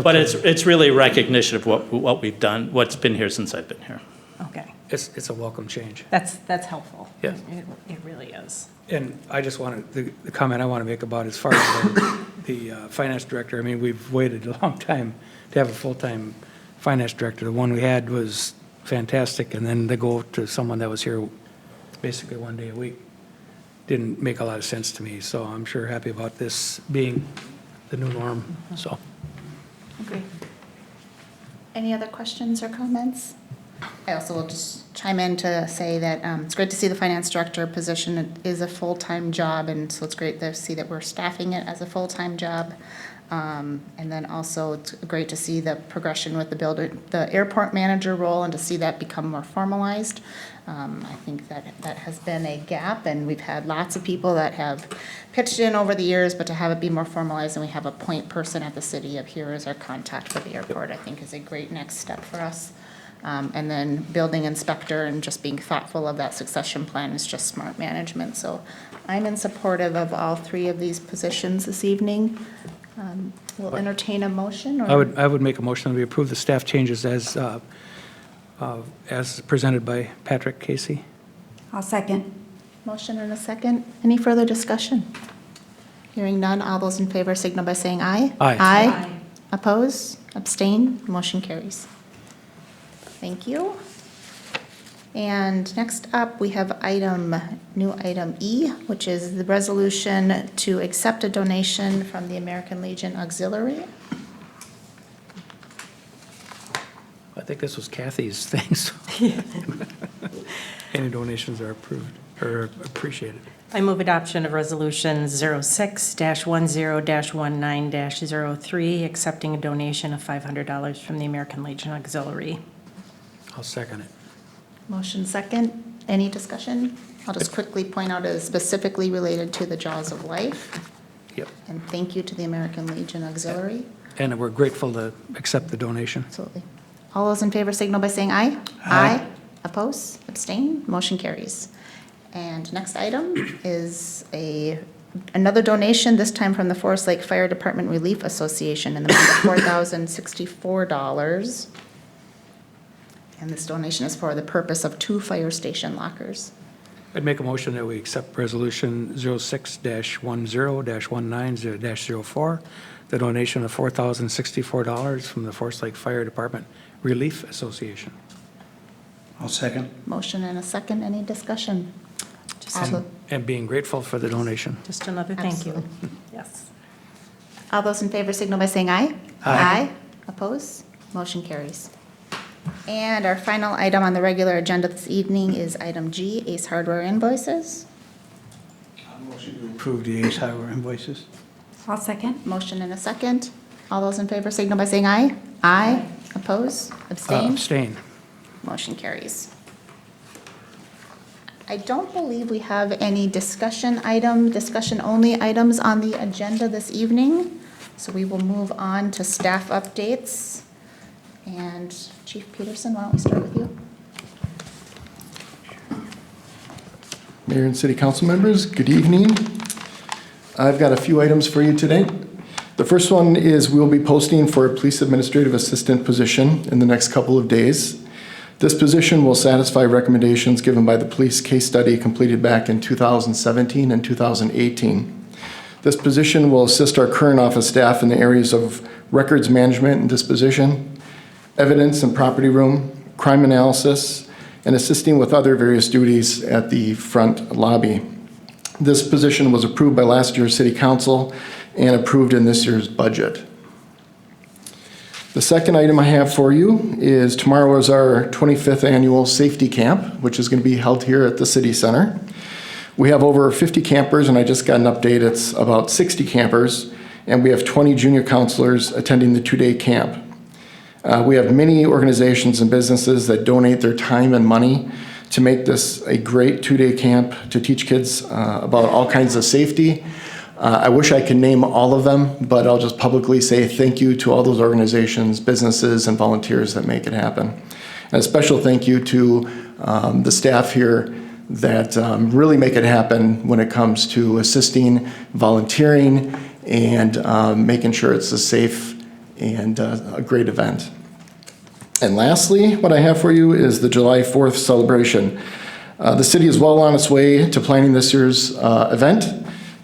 Speaker 6: but it's really recognition of what we've done, what's been here since I've been here.
Speaker 5: Okay.
Speaker 7: It's a welcome change.
Speaker 5: That's helpful.
Speaker 7: Yes.
Speaker 5: It really is.
Speaker 7: And I just wanted, the comment I want to make about as far as the finance director, I mean, we've waited a long time to have a full-time finance director. The one we had was fantastic, and then to go to someone that was here basically 1 day a week didn't make a lot of sense to me. So I'm sure happy about this being the new norm, so.
Speaker 1: Okay. Any other questions or comments? I also will just chime in to say that it's great to see the finance director position. It is a full-time job, and so it's great to see that we're staffing it as a full-time job. And then also it's great to see the progression with the airport manager role, and to see that become more formalized. I think that has been a gap, and we've had lots of people that have pitched in over the years, but to have it be more formalized, and we have a point person at the city of here as our contact for the airport, I think is a great next step for us. And then building inspector and just being thoughtful of that succession plan is just smart management. So I'm in supportive of all three of these positions this evening. We'll entertain a motion, or?
Speaker 7: I would make a motion that we approve the staff changes as presented by Patrick Casey.
Speaker 4: I'll second.
Speaker 1: Motion and a second. Any further discussion? Hearing none, all those in favor signal by saying aye.
Speaker 7: Aye.
Speaker 1: Aye. Oppose? Abstain? Motion carries. Thank you. And next up, we have new item E, which is the resolution to accept a donation from the American Legion Auxiliary.
Speaker 7: I think this was Kathy's thing, so. Any donations are approved, or appreciated.
Speaker 5: I move adoption of Resolution 06-10-19-03, accepting a donation of $500 from the American Legion Auxiliary.
Speaker 7: I'll second it.
Speaker 1: Motion second. Any discussion? I'll just quickly point out it is specifically related to the Jaws of Life.
Speaker 7: Yep.
Speaker 1: And thank you to the American Legion Auxiliary.
Speaker 7: And we're grateful to accept the donation.
Speaker 1: Absolutely. All those in favor signal by saying aye. Aye. Oppose? Abstain? Motion carries. And next item is another donation, this time from the Forest Lake Fire Department Relief Association in the amount of $4,064. And this donation is for the purpose of 2 fire station lockers.
Speaker 7: I'd make a motion that we accept Resolution 06-10-19-04, the donation of $4,064 from the Forest Lake Fire Department Relief Association.
Speaker 9: I'll second.
Speaker 1: Motion and a second. Any discussion?
Speaker 7: And being grateful for the donation.
Speaker 5: Just another thank you.
Speaker 1: Absolutely.
Speaker 5: Yes.
Speaker 1: All those in favor signal by saying aye.
Speaker 7: Aye.
Speaker 1: Oppose? Motion carries. And our final item on the regular agenda this evening is item G, Ace Hardware invoices.
Speaker 9: Approve the Ace Hardware invoices.
Speaker 4: I'll second.
Speaker 1: Motion and a second. All those in favor signal by saying aye. Aye. Oppose? Abstain?
Speaker 7: Abstain.
Speaker 1: Motion carries. I don't believe we have any discussion-only items on the agenda this evening, so we will move on to staff updates. And Chief Peterson, why don't we start with you?
Speaker 10: Mayor and City Council members, good evening. I've got a few items for you today. The first one is we'll be posting for a police administrative assistant position in the next couple of days. This position will satisfy recommendations given by the police case study completed back in 2017 and 2018. This position will assist our current office staff in the areas of records management and disposition, evidence and property room, crime analysis, and assisting with other various duties at the front lobby. This position was approved by last year's City Council and approved in this year's budget. The second item I have for you is tomorrow is our 25th annual safety camp, which is going to be held here at the City Center. We have over 50 campers, and I just got an update. It's about 60 campers, and we have 20 junior counselors attending the two-day camp. We have many organizations and businesses that donate their time and money to make this a great two-day camp to teach kids about all kinds of safety. I wish I could name all of them, but I'll just publicly say thank you to all those organizations, businesses, and volunteers that make it happen. And a special thank you to the staff here that really make it happen when it comes to assisting, volunteering, and making sure it's a safe and a great event. And lastly, what I have for you is the July 4th celebration. The city is well on its way to planning this year's event.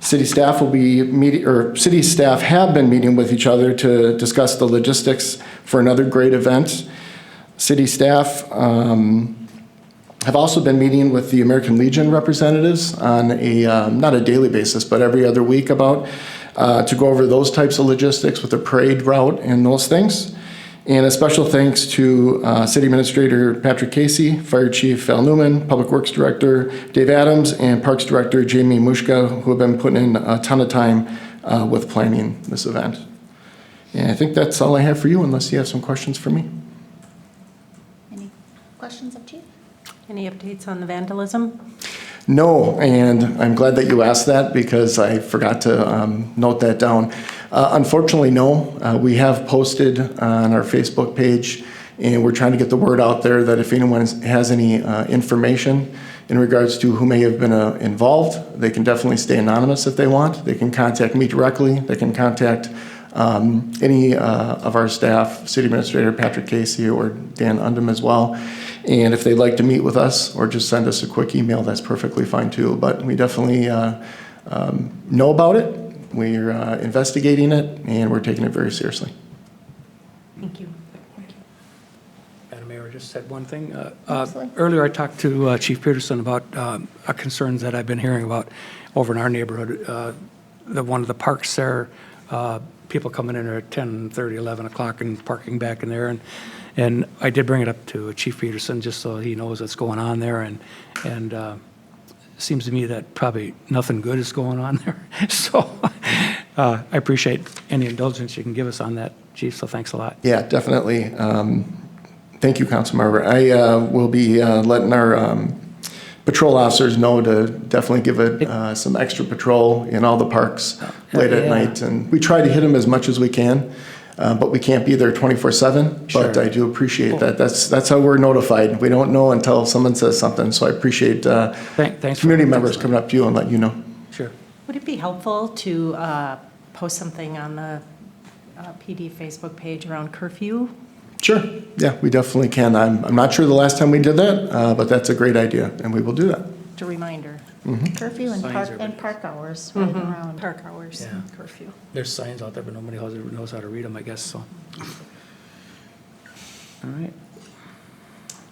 Speaker 10: City staff will be meeting, or city staff have been meeting with each other to discuss the logistics for another great event. City staff have also been meeting with the American Legion representatives on a, not a daily basis, but every other week to go over those types of logistics with the parade route and those things. And a special thanks to City Administrator Patrick Casey, Fire Chief Val Newman, Public Works Director Dave Adams, and Parks Director Jamie Mushka, who have been putting in a ton of time with planning this event. And I think that's all I have for you, unless you have some questions for me.
Speaker 1: Any questions of Chief?
Speaker 5: Any updates on the vandalism?
Speaker 10: No, and I'm glad that you asked that because I forgot to note that down. Unfortunately, no. We have posted on our Facebook page, and we're trying to get the word out there that if anyone has any information in regards to who may have been involved, they can definitely stay anonymous if they want. They can contact me directly. They can contact any of our staff, City Administrator Patrick Casey or Dan Undum as well. And if they'd like to meet with us or just send us a quick email, that's perfectly fine too. But we definitely know about it. We're investigating it, and we're taking it very seriously.
Speaker 5: Thank you.
Speaker 7: Madam Mayor, I just said one thing.
Speaker 1: Absolutely.
Speaker 7: Earlier, I talked to Chief Peterson about concerns that I've been hearing about over in our neighborhood. One of the parks there, people coming in at 10:30, 11 o'clock and parking back in there. And I did bring it up to Chief Peterson just so he knows what's going on there. And seems to me that probably nothing good is going on there. So I appreciate any indulgence you can give us on that, Chief, so thanks a lot.
Speaker 10: Yeah, definitely. Thank you, Councilmember. I will be letting our patrol officers know to definitely give it some extra patrol in all the parks late at night. And we try to hit them as much as we can, but we can't be there 24/7.
Speaker 7: Sure.
Speaker 10: But I do appreciate that. That's how we're notified. We don't know until someone says something. So I appreciate
Speaker 7: Thanks
Speaker 10: community members coming up to you and letting you know.
Speaker 7: Sure.
Speaker 5: Would it be helpful to post something on the PD Facebook page around curfew?
Speaker 10: Sure. Yeah, we definitely can. I'm not sure the last time we did that, but that's a great idea, and we will do that.
Speaker 5: Just a reminder.
Speaker 1: Curfew and
Speaker 7: Signs
Speaker 1: park hours right around.
Speaker 5: Park hours,
Speaker 7: Yeah.
Speaker 5: curfew.
Speaker 7: There's signs out there, but nobody knows how to read them, I guess, so. All right.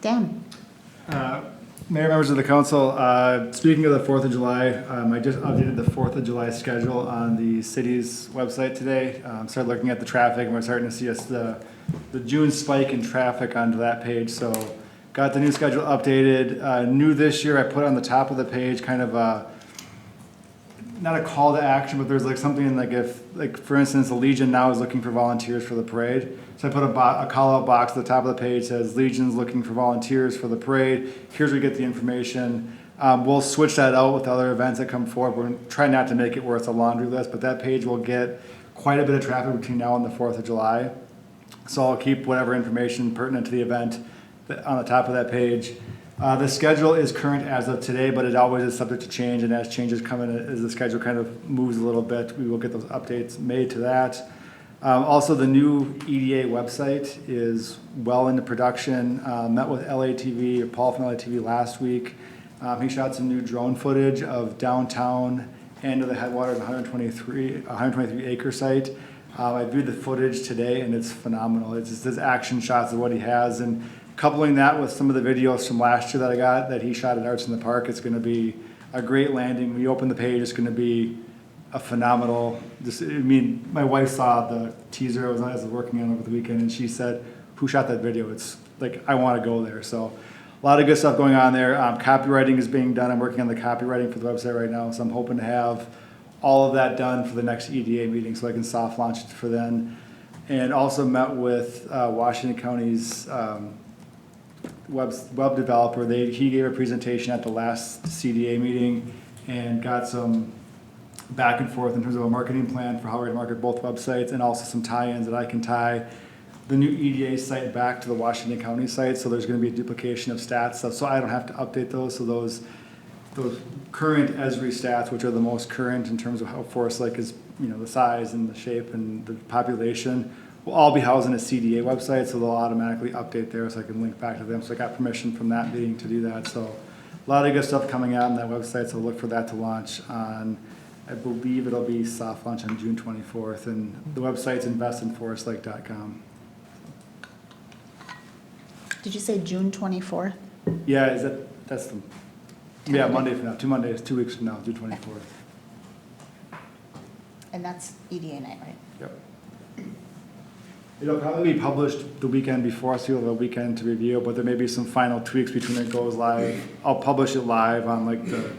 Speaker 1: Dan?
Speaker 11: Mayor, members of the council, speaking of the 4th of July, I just updated the 4th of July schedule on the city's website today. Started looking at the traffic, and we're starting to see the June spike in traffic onto that page. So got the new schedule updated. New this year, I put on the top of the page kind of not a call to action, but there's like something like if, like for instance, the Legion now is looking for volunteers for the parade. So I put a call-out box at the top of the page that says Legion's looking for volunteers for the parade. Here's where you get the information. We'll switch that out with other events that come forward. We're trying not to make it where it's a laundry list, but that page will get quite a bit of traffic between now and the 4th of July. So I'll keep whatever information pertinent to the event on the top of that page. The schedule is current as of today, but it always is subject to change, and as changes come in, as the schedule kind of moves a little bit, we will get those updates made to that. Also, the new EDA website is well into production. Met with LATV, or Paul from LATV last week. He shot some new drone footage of downtown and of the Headwaters 123 acre site. I viewed the footage today, and it's phenomenal. It's just his action shots of what he has, and coupling that with some of the videos from last year that I got that he shot at Arts in the Park, it's going to be a great landing. When you open the page, it's going to be a phenomenal. My wife saw the teaser I was working on over the weekend, and she said, "Who shot that video?" It's like, I want to go there. So a lot of good stuff going on there. Copywriting is being done. I'm working on the copywriting for the website right now, so I'm hoping to have all of that done for the next EDA meeting so I can soft launch it for then. And also met with Washington County's web developer. He gave a presentation at the last CDA meeting and got some back and forth in terms of a marketing plan for how we're going to market both websites, and also some tie-ins that I can tie the new EDA site back to the Washington County site. So there's going to be a duplication of stats stuff, so I don't have to update those. So those current Esri stats, which are the most current in terms of how Forest Lake is, the size and the shape and the population, will all be housed in a CDA website, so they'll automatically update there, so I can link back to them. So I got permission from that meeting to do that. So a lot of good stuff coming out on that website, so look for that to launch on, I believe it'll be soft launch on June 24th, and the website's investinforestlake.com.
Speaker 1: Did you say June 24th?
Speaker 11: Yeah, Monday from now, 2 weeks from now, June 24th.
Speaker 1: And that's EDA night, right?
Speaker 11: Yep. It'll probably be published the weekend before, so you'll have a weekend to review, but there may be some final tweaks between it goes live. I'll publish it live on like the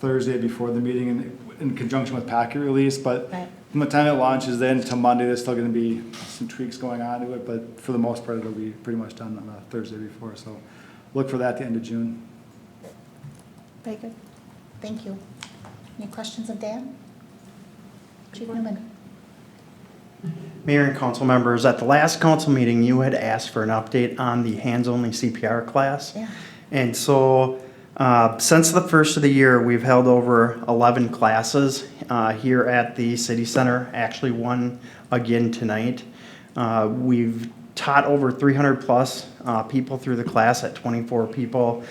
Speaker 11: Thursday before the meeting in conjunction with packet release, but
Speaker 1: Right.
Speaker 11: from the time it launches then to Monday, there's still gonna be some tweaks going on to it, but for the most part, it'll be pretty much done on the Thursday before, so look for that at the end of June.
Speaker 1: Very good. Thank you. Any questions of Dan? Chief Newman?
Speaker 12: Mayor and council members, at the last council meeting, you had asked for an update on the hands-only CPR class.
Speaker 1: Yeah.
Speaker 12: And so, since the first of the year, we've held over 11 classes here at the city center, actually one again tonight. We've taught over 300 plus people through the class at 24 people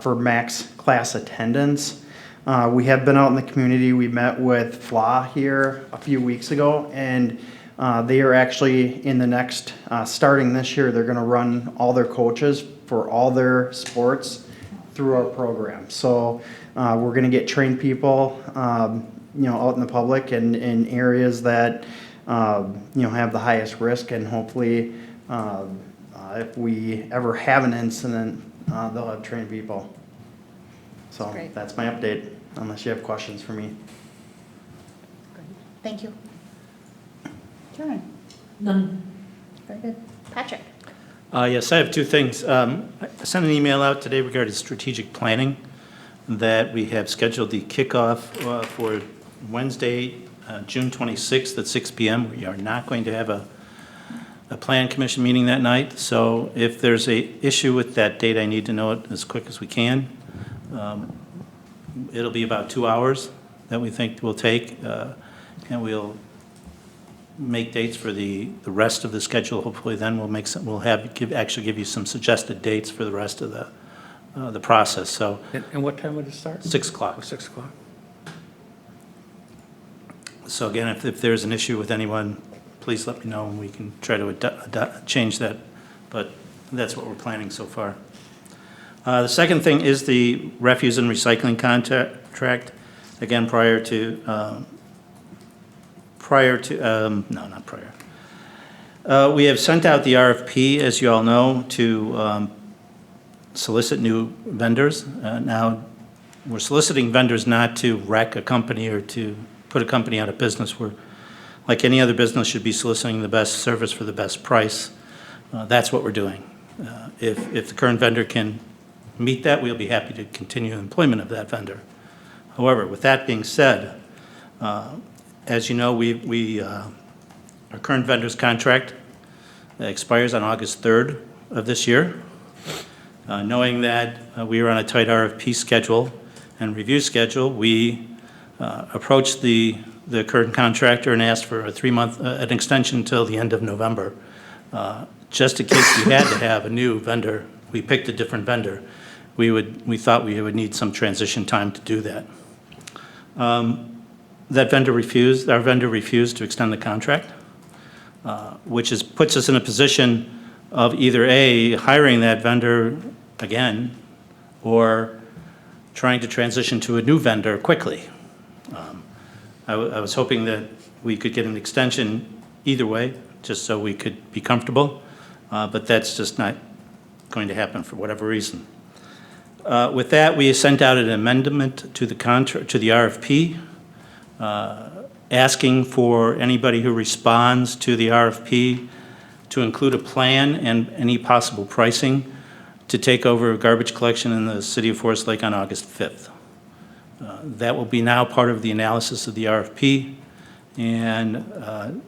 Speaker 12: for max class attendance. We have been out in the community. We met with FLA here a few weeks ago, and they are actually in the next, starting this year, they're going to run all their coaches for all their sports through our program. So we're going to get trained people, out in the public and in areas that, have the highest risk, and hopefully, if we ever have an incident, they'll have trained people. So
Speaker 1: Great.
Speaker 12: that's my update, unless you have questions for me.
Speaker 1: Thank you. Karen?
Speaker 2: None.
Speaker 1: Very good. Patrick?
Speaker 6: Yes, I have two things. I sent an email out today regarding strategic planning, that we have scheduled the kickoff for Wednesday, June 26th at 6 p.m. We are not going to have a plan commission meeting that night, so if there's a issue with that date, I need to know it as quick as we can. It'll be about 2 hours that we think will take, and we'll make dates for the rest of the schedule. Hopefully then actually give you some suggested dates for the rest of the process, so.
Speaker 7: And what time would it start?
Speaker 6: 6 o'clock.
Speaker 7: 6 o'clock.
Speaker 6: So again, if there's an issue with anyone, please let me know and we can try to change that, but that's what we're planning so far. The second thing is the refuse and recycling contract. Again, we have sent out the RFP, as you all know, to solicit new vendors. Now, we're soliciting vendors not to wreck a company or to put a company out of business. We're, like any other business, should be soliciting the best service for the best price. That's what we're doing. If the current vendor can meet that, we'll be happy to continue employment of that vendor. However, with that being said, as you know, our current vendor's contract expires on August 3rd of this year. Knowing that we were on a tight RFP schedule and review schedule, we approached the current contractor and asked for a 3-month, an extension until the end of November. Just in case we had to have a new vendor, we picked a different vendor. We thought we would need some transition time to do that. That vendor refused, our vendor refused to extend the contract, which puts us in a position of either A, hiring that vendor again, or trying to transition to a new vendor quickly. I was hoping that we could get an extension either way, just so we could be comfortable, but that's just not going to happen for whatever reason. With that, we sent out an amendment to the contract, to the RFP, asking for anybody who responds to the RFP to include a plan and any possible pricing to take over garbage collection in the city of Forest Lake on August 5th. That will be now part of the analysis of the RFP and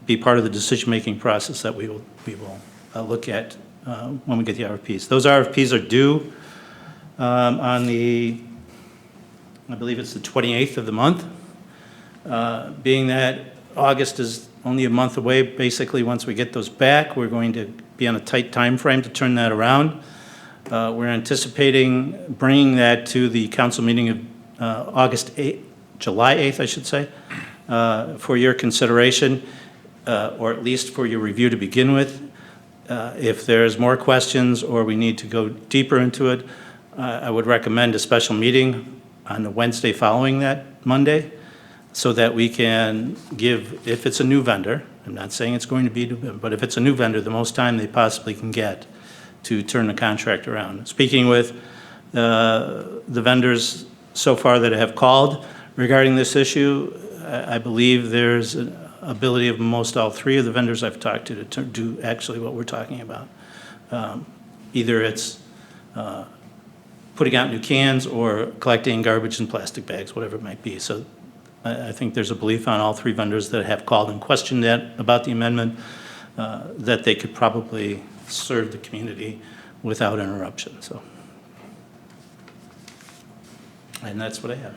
Speaker 6: be part of the decision-making process that we will look at when we get the RFPs. Those RFPs are due on the, I believe it's the 28th of the month. Being that August is only a month away, basically once we get those back, we're going to be on a tight time frame to turn that around. We're anticipating bringing that to the council meeting of July 8th, I should say, for your consideration, or at least for your review to begin with. If there's more questions or we need to go deeper into it, I would recommend a special meeting on the Wednesday following that Monday, so that we can give, if it's a new vendor, I'm not saying it's going to be, but if it's a new vendor, the most time they possibly can get to turn the contract around. Speaking with the vendors so far that have called regarding this issue, I believe there's an ability of most all three of the vendors I've talked to do actually what we're talking about. Either it's putting out new cans or collecting garbage in plastic bags, whatever it might be. So I think there's a belief on all three vendors that have called and questioned that about the amendment, that they could probably serve the community without interruption. So, and that's what I have.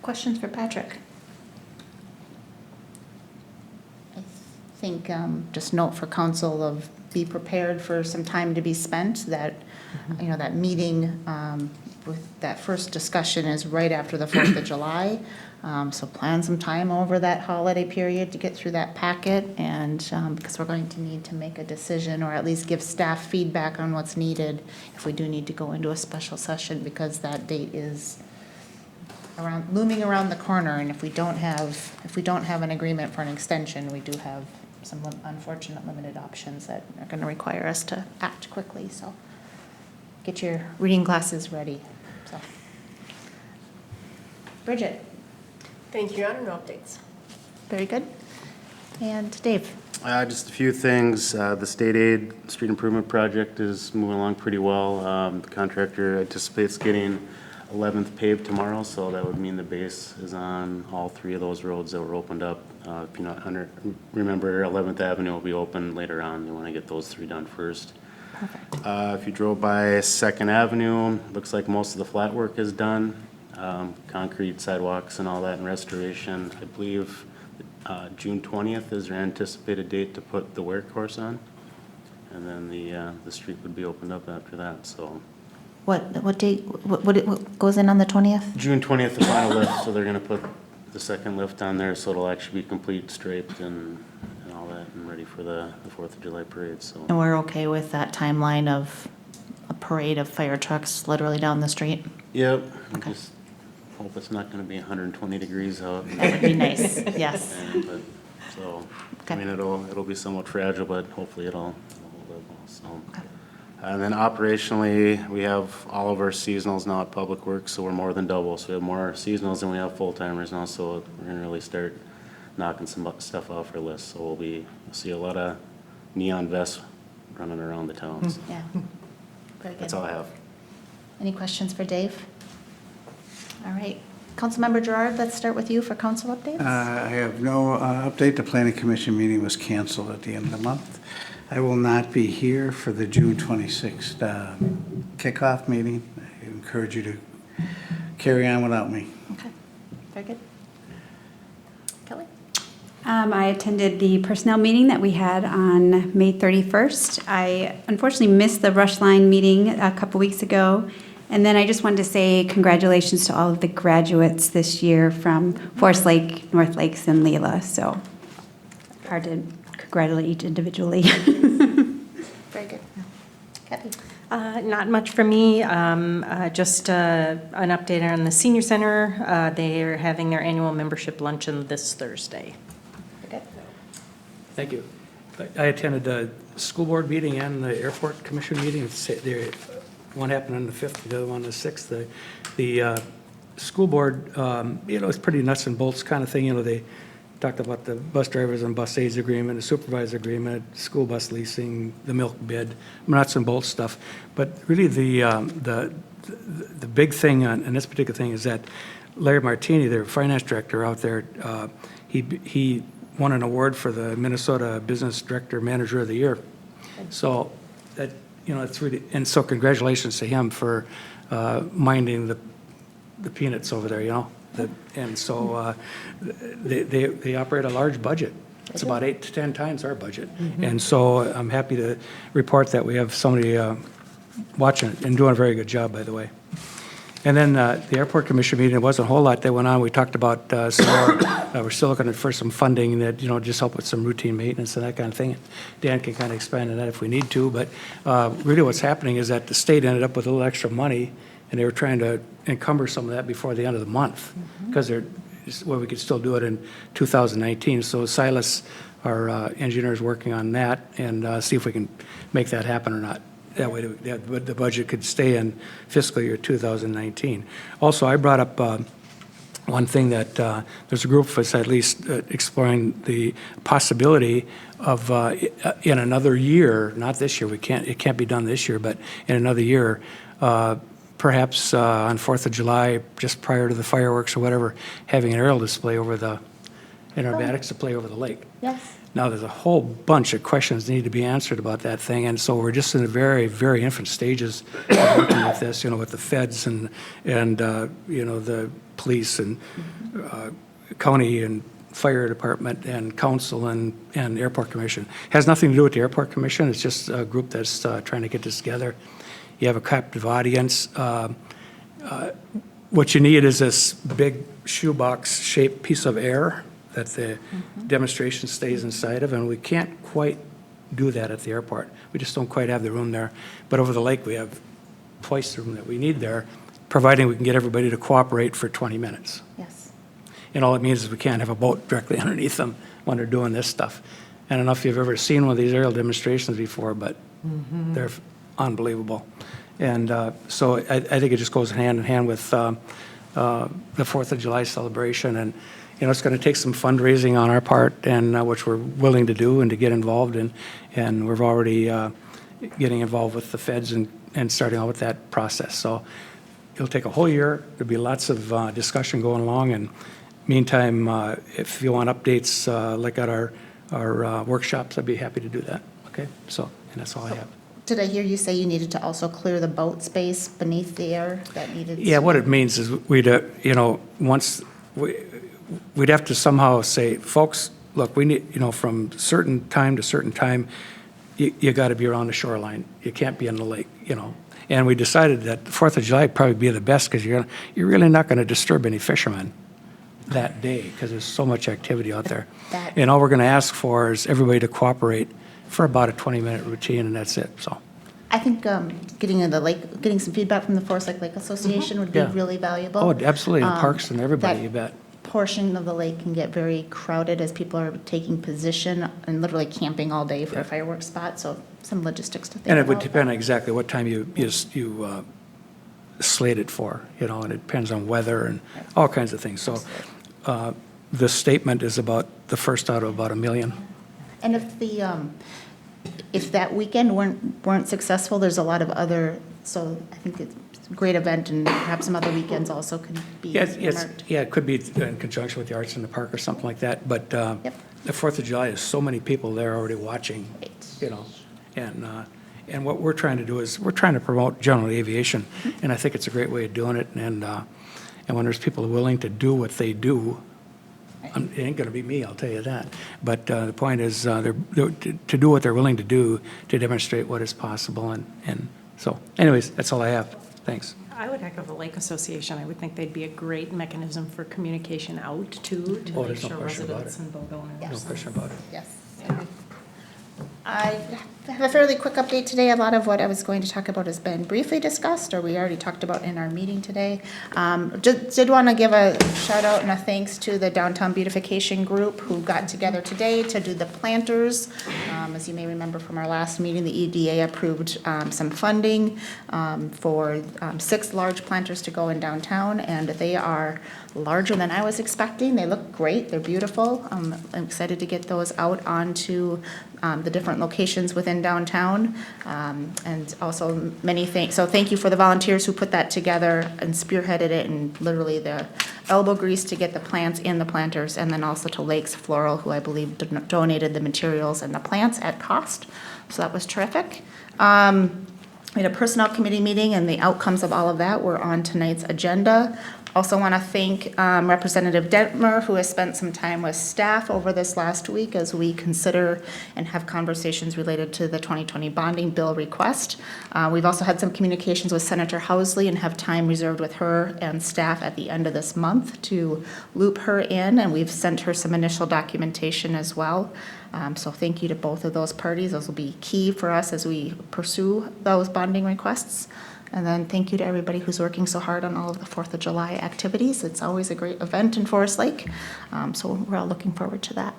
Speaker 1: Questions for Patrick? I think just note for council of be prepared for some time to be spent. That you know, that meeting with that first discussion is right after the 4th of July. So plan some time over that holiday period to get through that packet, and because we're going to need to make a decision or at least give staff feedback on what's needed if we do need to go into a special session, because that date is looming around the corner, and if we don't have an agreement for an extension, we do have some unfortunate limited options that are going to require us to act quickly. So get your reading glasses ready. So, Bridget.
Speaker 13: Thank you, Your Honor. No updates.
Speaker 1: Very good. And Dave?
Speaker 14: Just a few things. The state aid street improvement project is moving along pretty well. The contractor anticipates getting 11th paved tomorrow, so that would mean the base is on all three of those roads that were opened up. If you not remember, 11th Avenue will be open later on. You want to get those three done first.
Speaker 1: Perfect.
Speaker 14: If you drove by 2nd Avenue, looks like most of the flat work is done. Concrete sidewalks and all that, and restoration. I believe June 20th is their anticipated date to put the wear course on, and then the street would be opened up after that. So,
Speaker 1: What date? What goes in on the 20th?
Speaker 14: June 20th, the final lift. So they're going to put the second lift on there, so it'll actually be complete, striped, and all that, and ready for the 4th of July parade. So.
Speaker 1: And we're okay with that timeline of a parade of fire trucks literally down the street?
Speaker 14: Yep.
Speaker 1: Okay.
Speaker 14: Just hope it's not going to be 120 degrees out.
Speaker 1: That would be nice. Yes.
Speaker 14: But, so,
Speaker 1: Okay.
Speaker 14: I mean, it'll be somewhat fragile, but hopefully it'll hold up well. So.
Speaker 1: Okay.
Speaker 14: And then operationally, we have all of our seasonals now at Public Works, so we're more than double. So we have more seasonals than we have full-timers now, so we're gonna really start knocking some stuff off our list. So we'll see a lot of neon vests running around the towns.
Speaker 1: Yeah. Very good.
Speaker 14: That's all I have.
Speaker 1: Any questions for Dave? All right. Councilmember Gerard, let's start with you for council updates.
Speaker 9: I have no update. The planning commission meeting was canceled at the end of the month. I will not be here for the June 26th kickoff meeting. I encourage you to carry on without me.
Speaker 1: Okay, very good. Kelly?
Speaker 4: I attended the personnel meeting that we had on May 31st. I unfortunately missed the Rush Line meeting a couple weeks ago. And then I just wanted to say congratulations to all of the graduates this year from Forest Lake, North Lakes, and Leela. So hard to congratulate each individually.
Speaker 1: Very good. Kathy?
Speaker 5: Not much for me, just an update on the senior center. They are having their annual membership luncheon this Thursday.
Speaker 1: Very good.
Speaker 7: Thank you. I attended the school board meeting and the airport commission meeting. One happened on the 5th, the other one on the 6th. The school board, it's pretty nuts and bolts kind of thing. They talked about the bus drivers and bus aides agreement, the supervisor agreement, school bus leasing, the milk bid, nuts and bolts stuff. But really the big thing on this particular thing is that Larry Martini, their finance director out there, he won an award for the Minnesota Business Director Manager of the Year. So that, it's really, and so congratulations to him for minding the peanuts over there, And so they operate a large budget. It's about 8 to 10 times our budget. And so I'm happy to report that we have somebody watching it and doing a very good job, by the way. And then the airport commission meeting, there wasn't a whole lot that went on. We talked about some more, we're still looking for some funding that, just help with some routine maintenance and that kind of thing. Dan can kind of expand on that if we need to. But really what's happening is that the state ended up with a little extra money, and they were trying to encumber some of that before the end of the month, because we could still do it in 2019. So Silas, our engineer, is working on that and see if we can make that happen or not. That way the budget could stay in fiscal year 2019. Also, I brought up one thing that there's a group of us at least exploring the possibility of in another year, not this year, it can't be done this year, but in another year, perhaps on 4th of July, just prior to the fireworks or whatever, having an aerial display over the aerobatics display over the lake.
Speaker 1: Yes.
Speaker 7: Now, there's a whole bunch of questions that need to be answered about that thing, and so we're just in the very, very infant stages of working with this, with the feds and the police and county and fire department and council and airport commission. It has nothing to do with the airport commission. It's just a group that's trying to get this together. You have a captive audience. What you need is this big shoebox-shaped piece of air that the demonstration stays inside of, and we can't quite do that at the airport. We just don't quite have the room there. But over the lake, we have twice the room that we need there, providing we can get everybody to cooperate for 20 minutes.
Speaker 1: Yes.
Speaker 7: And all it means is we can't have a boat directly underneath them when they're doing this stuff. I don't know if you've ever seen one of these aerial demonstrations before, but they're unbelievable. And so I think it just goes hand in hand with the 4th of July celebration. And it's going to take some fundraising on our part, and which we're willing to do and to get involved in. And we're already getting involved with the feds and starting out with that process. So it'll take a whole year. There'll be lots of discussion going along. And meantime, if you want updates like at our workshops, I'd be happy to do that. Okay. So, and that's all I have.
Speaker 1: Did I hear you say you needed to also clear the boat space beneath the air that needed?
Speaker 7: Yeah, what it means is we'd have to somehow say, folks, look, we need, from certain time to certain time, you got to be around the shoreline. You can't be in the lake, And we decided that the 4th of July would probably be the best, because you're really not going to disturb any fishermen that day, because there's so much activity out there. And all we're going to ask for is everybody to cooperate for about a 20-minute routine, and that's it. So
Speaker 1: I think getting in the lake, getting some feedback from the Forest Lake Association would be really valuable.
Speaker 7: Oh, absolutely, the parks and everybody, you bet.
Speaker 1: Portion of the lake can get very crowded as people are taking position and literally camping all day for a fireworks spot. So some logistics to think about.
Speaker 7: And it would depend on exactly what time you slate it for, and it depends on weather and all kinds of things. So the statement is about the first out of about 1 million.
Speaker 1: And if that weekend weren't successful, there's a lot of other. So I think it's a great event, and perhaps some other weekends also could be earmarked.
Speaker 7: Yeah, it could be in conjunction with the Arts in the Park or something like that. But the 4th of July is so many people there already watching.
Speaker 1: Right.
Speaker 7: you know, and what we're trying to do is, we're trying to promote general aviation, and I think it's a great way of doing it, and when there's people willing to do what they do, it ain't gonna be me, I'll tell you that, but the point is, they're to do what they're willing to do to demonstrate what is possible, and so, anyways, that's all I have. Thanks.
Speaker 5: I would echo the Lake Association. I would think they'd be a great mechanism for communication out too, to make
Speaker 7: There's no
Speaker 5: sure
Speaker 7: question about
Speaker 5: residents
Speaker 7: it.
Speaker 5: in Bowdoin
Speaker 7: No
Speaker 5: understand.
Speaker 7: question about it.
Speaker 1: Yes. I have a fairly quick update today. A lot of what I was going to talk about has been briefly discussed, or we already talked about in our meeting today. Did want to give a shout out and a thanks to the Downtown Beautification Group who got together today to do the planters. As you may remember from our last meeting, the EDA approved some funding for 6 large planters to go in downtown, and they are larger than I was expecting. They look great. They're beautiful. I'm excited to get those out onto the different locations within downtown. And also many thanks. So thank you for the volunteers who put that together and spearheaded it, and literally the elbow grease to get the plants in the planters, and then also to Lakes Floral, who I believe donated the materials and the plants at cost. So that was terrific. We had a personnel committee meeting, and the outcomes of all of that were on tonight's agenda. Also want to thank Representative Detmer, who has spent some time with staff over this last week as we consider and have conversations related to the 2020 bonding bill request. We've also had some communications with Senator Housley and have time reserved with her and staff at the end of this month to loop her in, and we've sent her some initial documentation as well. So thank you to both of those parties. Those will be key for us as we pursue those bonding requests. And then thank you to everybody who's working so hard on all of the 4th of July activities. It's always a great event in Forest Lake, so we're all looking forward to that.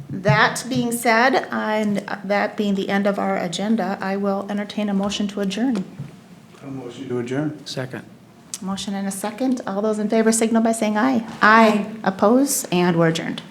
Speaker 1: That being said, and that being the end of our agenda, I will entertain a motion to adjourn.
Speaker 9: A motion to adjourn.
Speaker 7: Second.
Speaker 1: Motion and a second. All those in favor signal by saying aye. Aye. Oppose, and we're adjourned.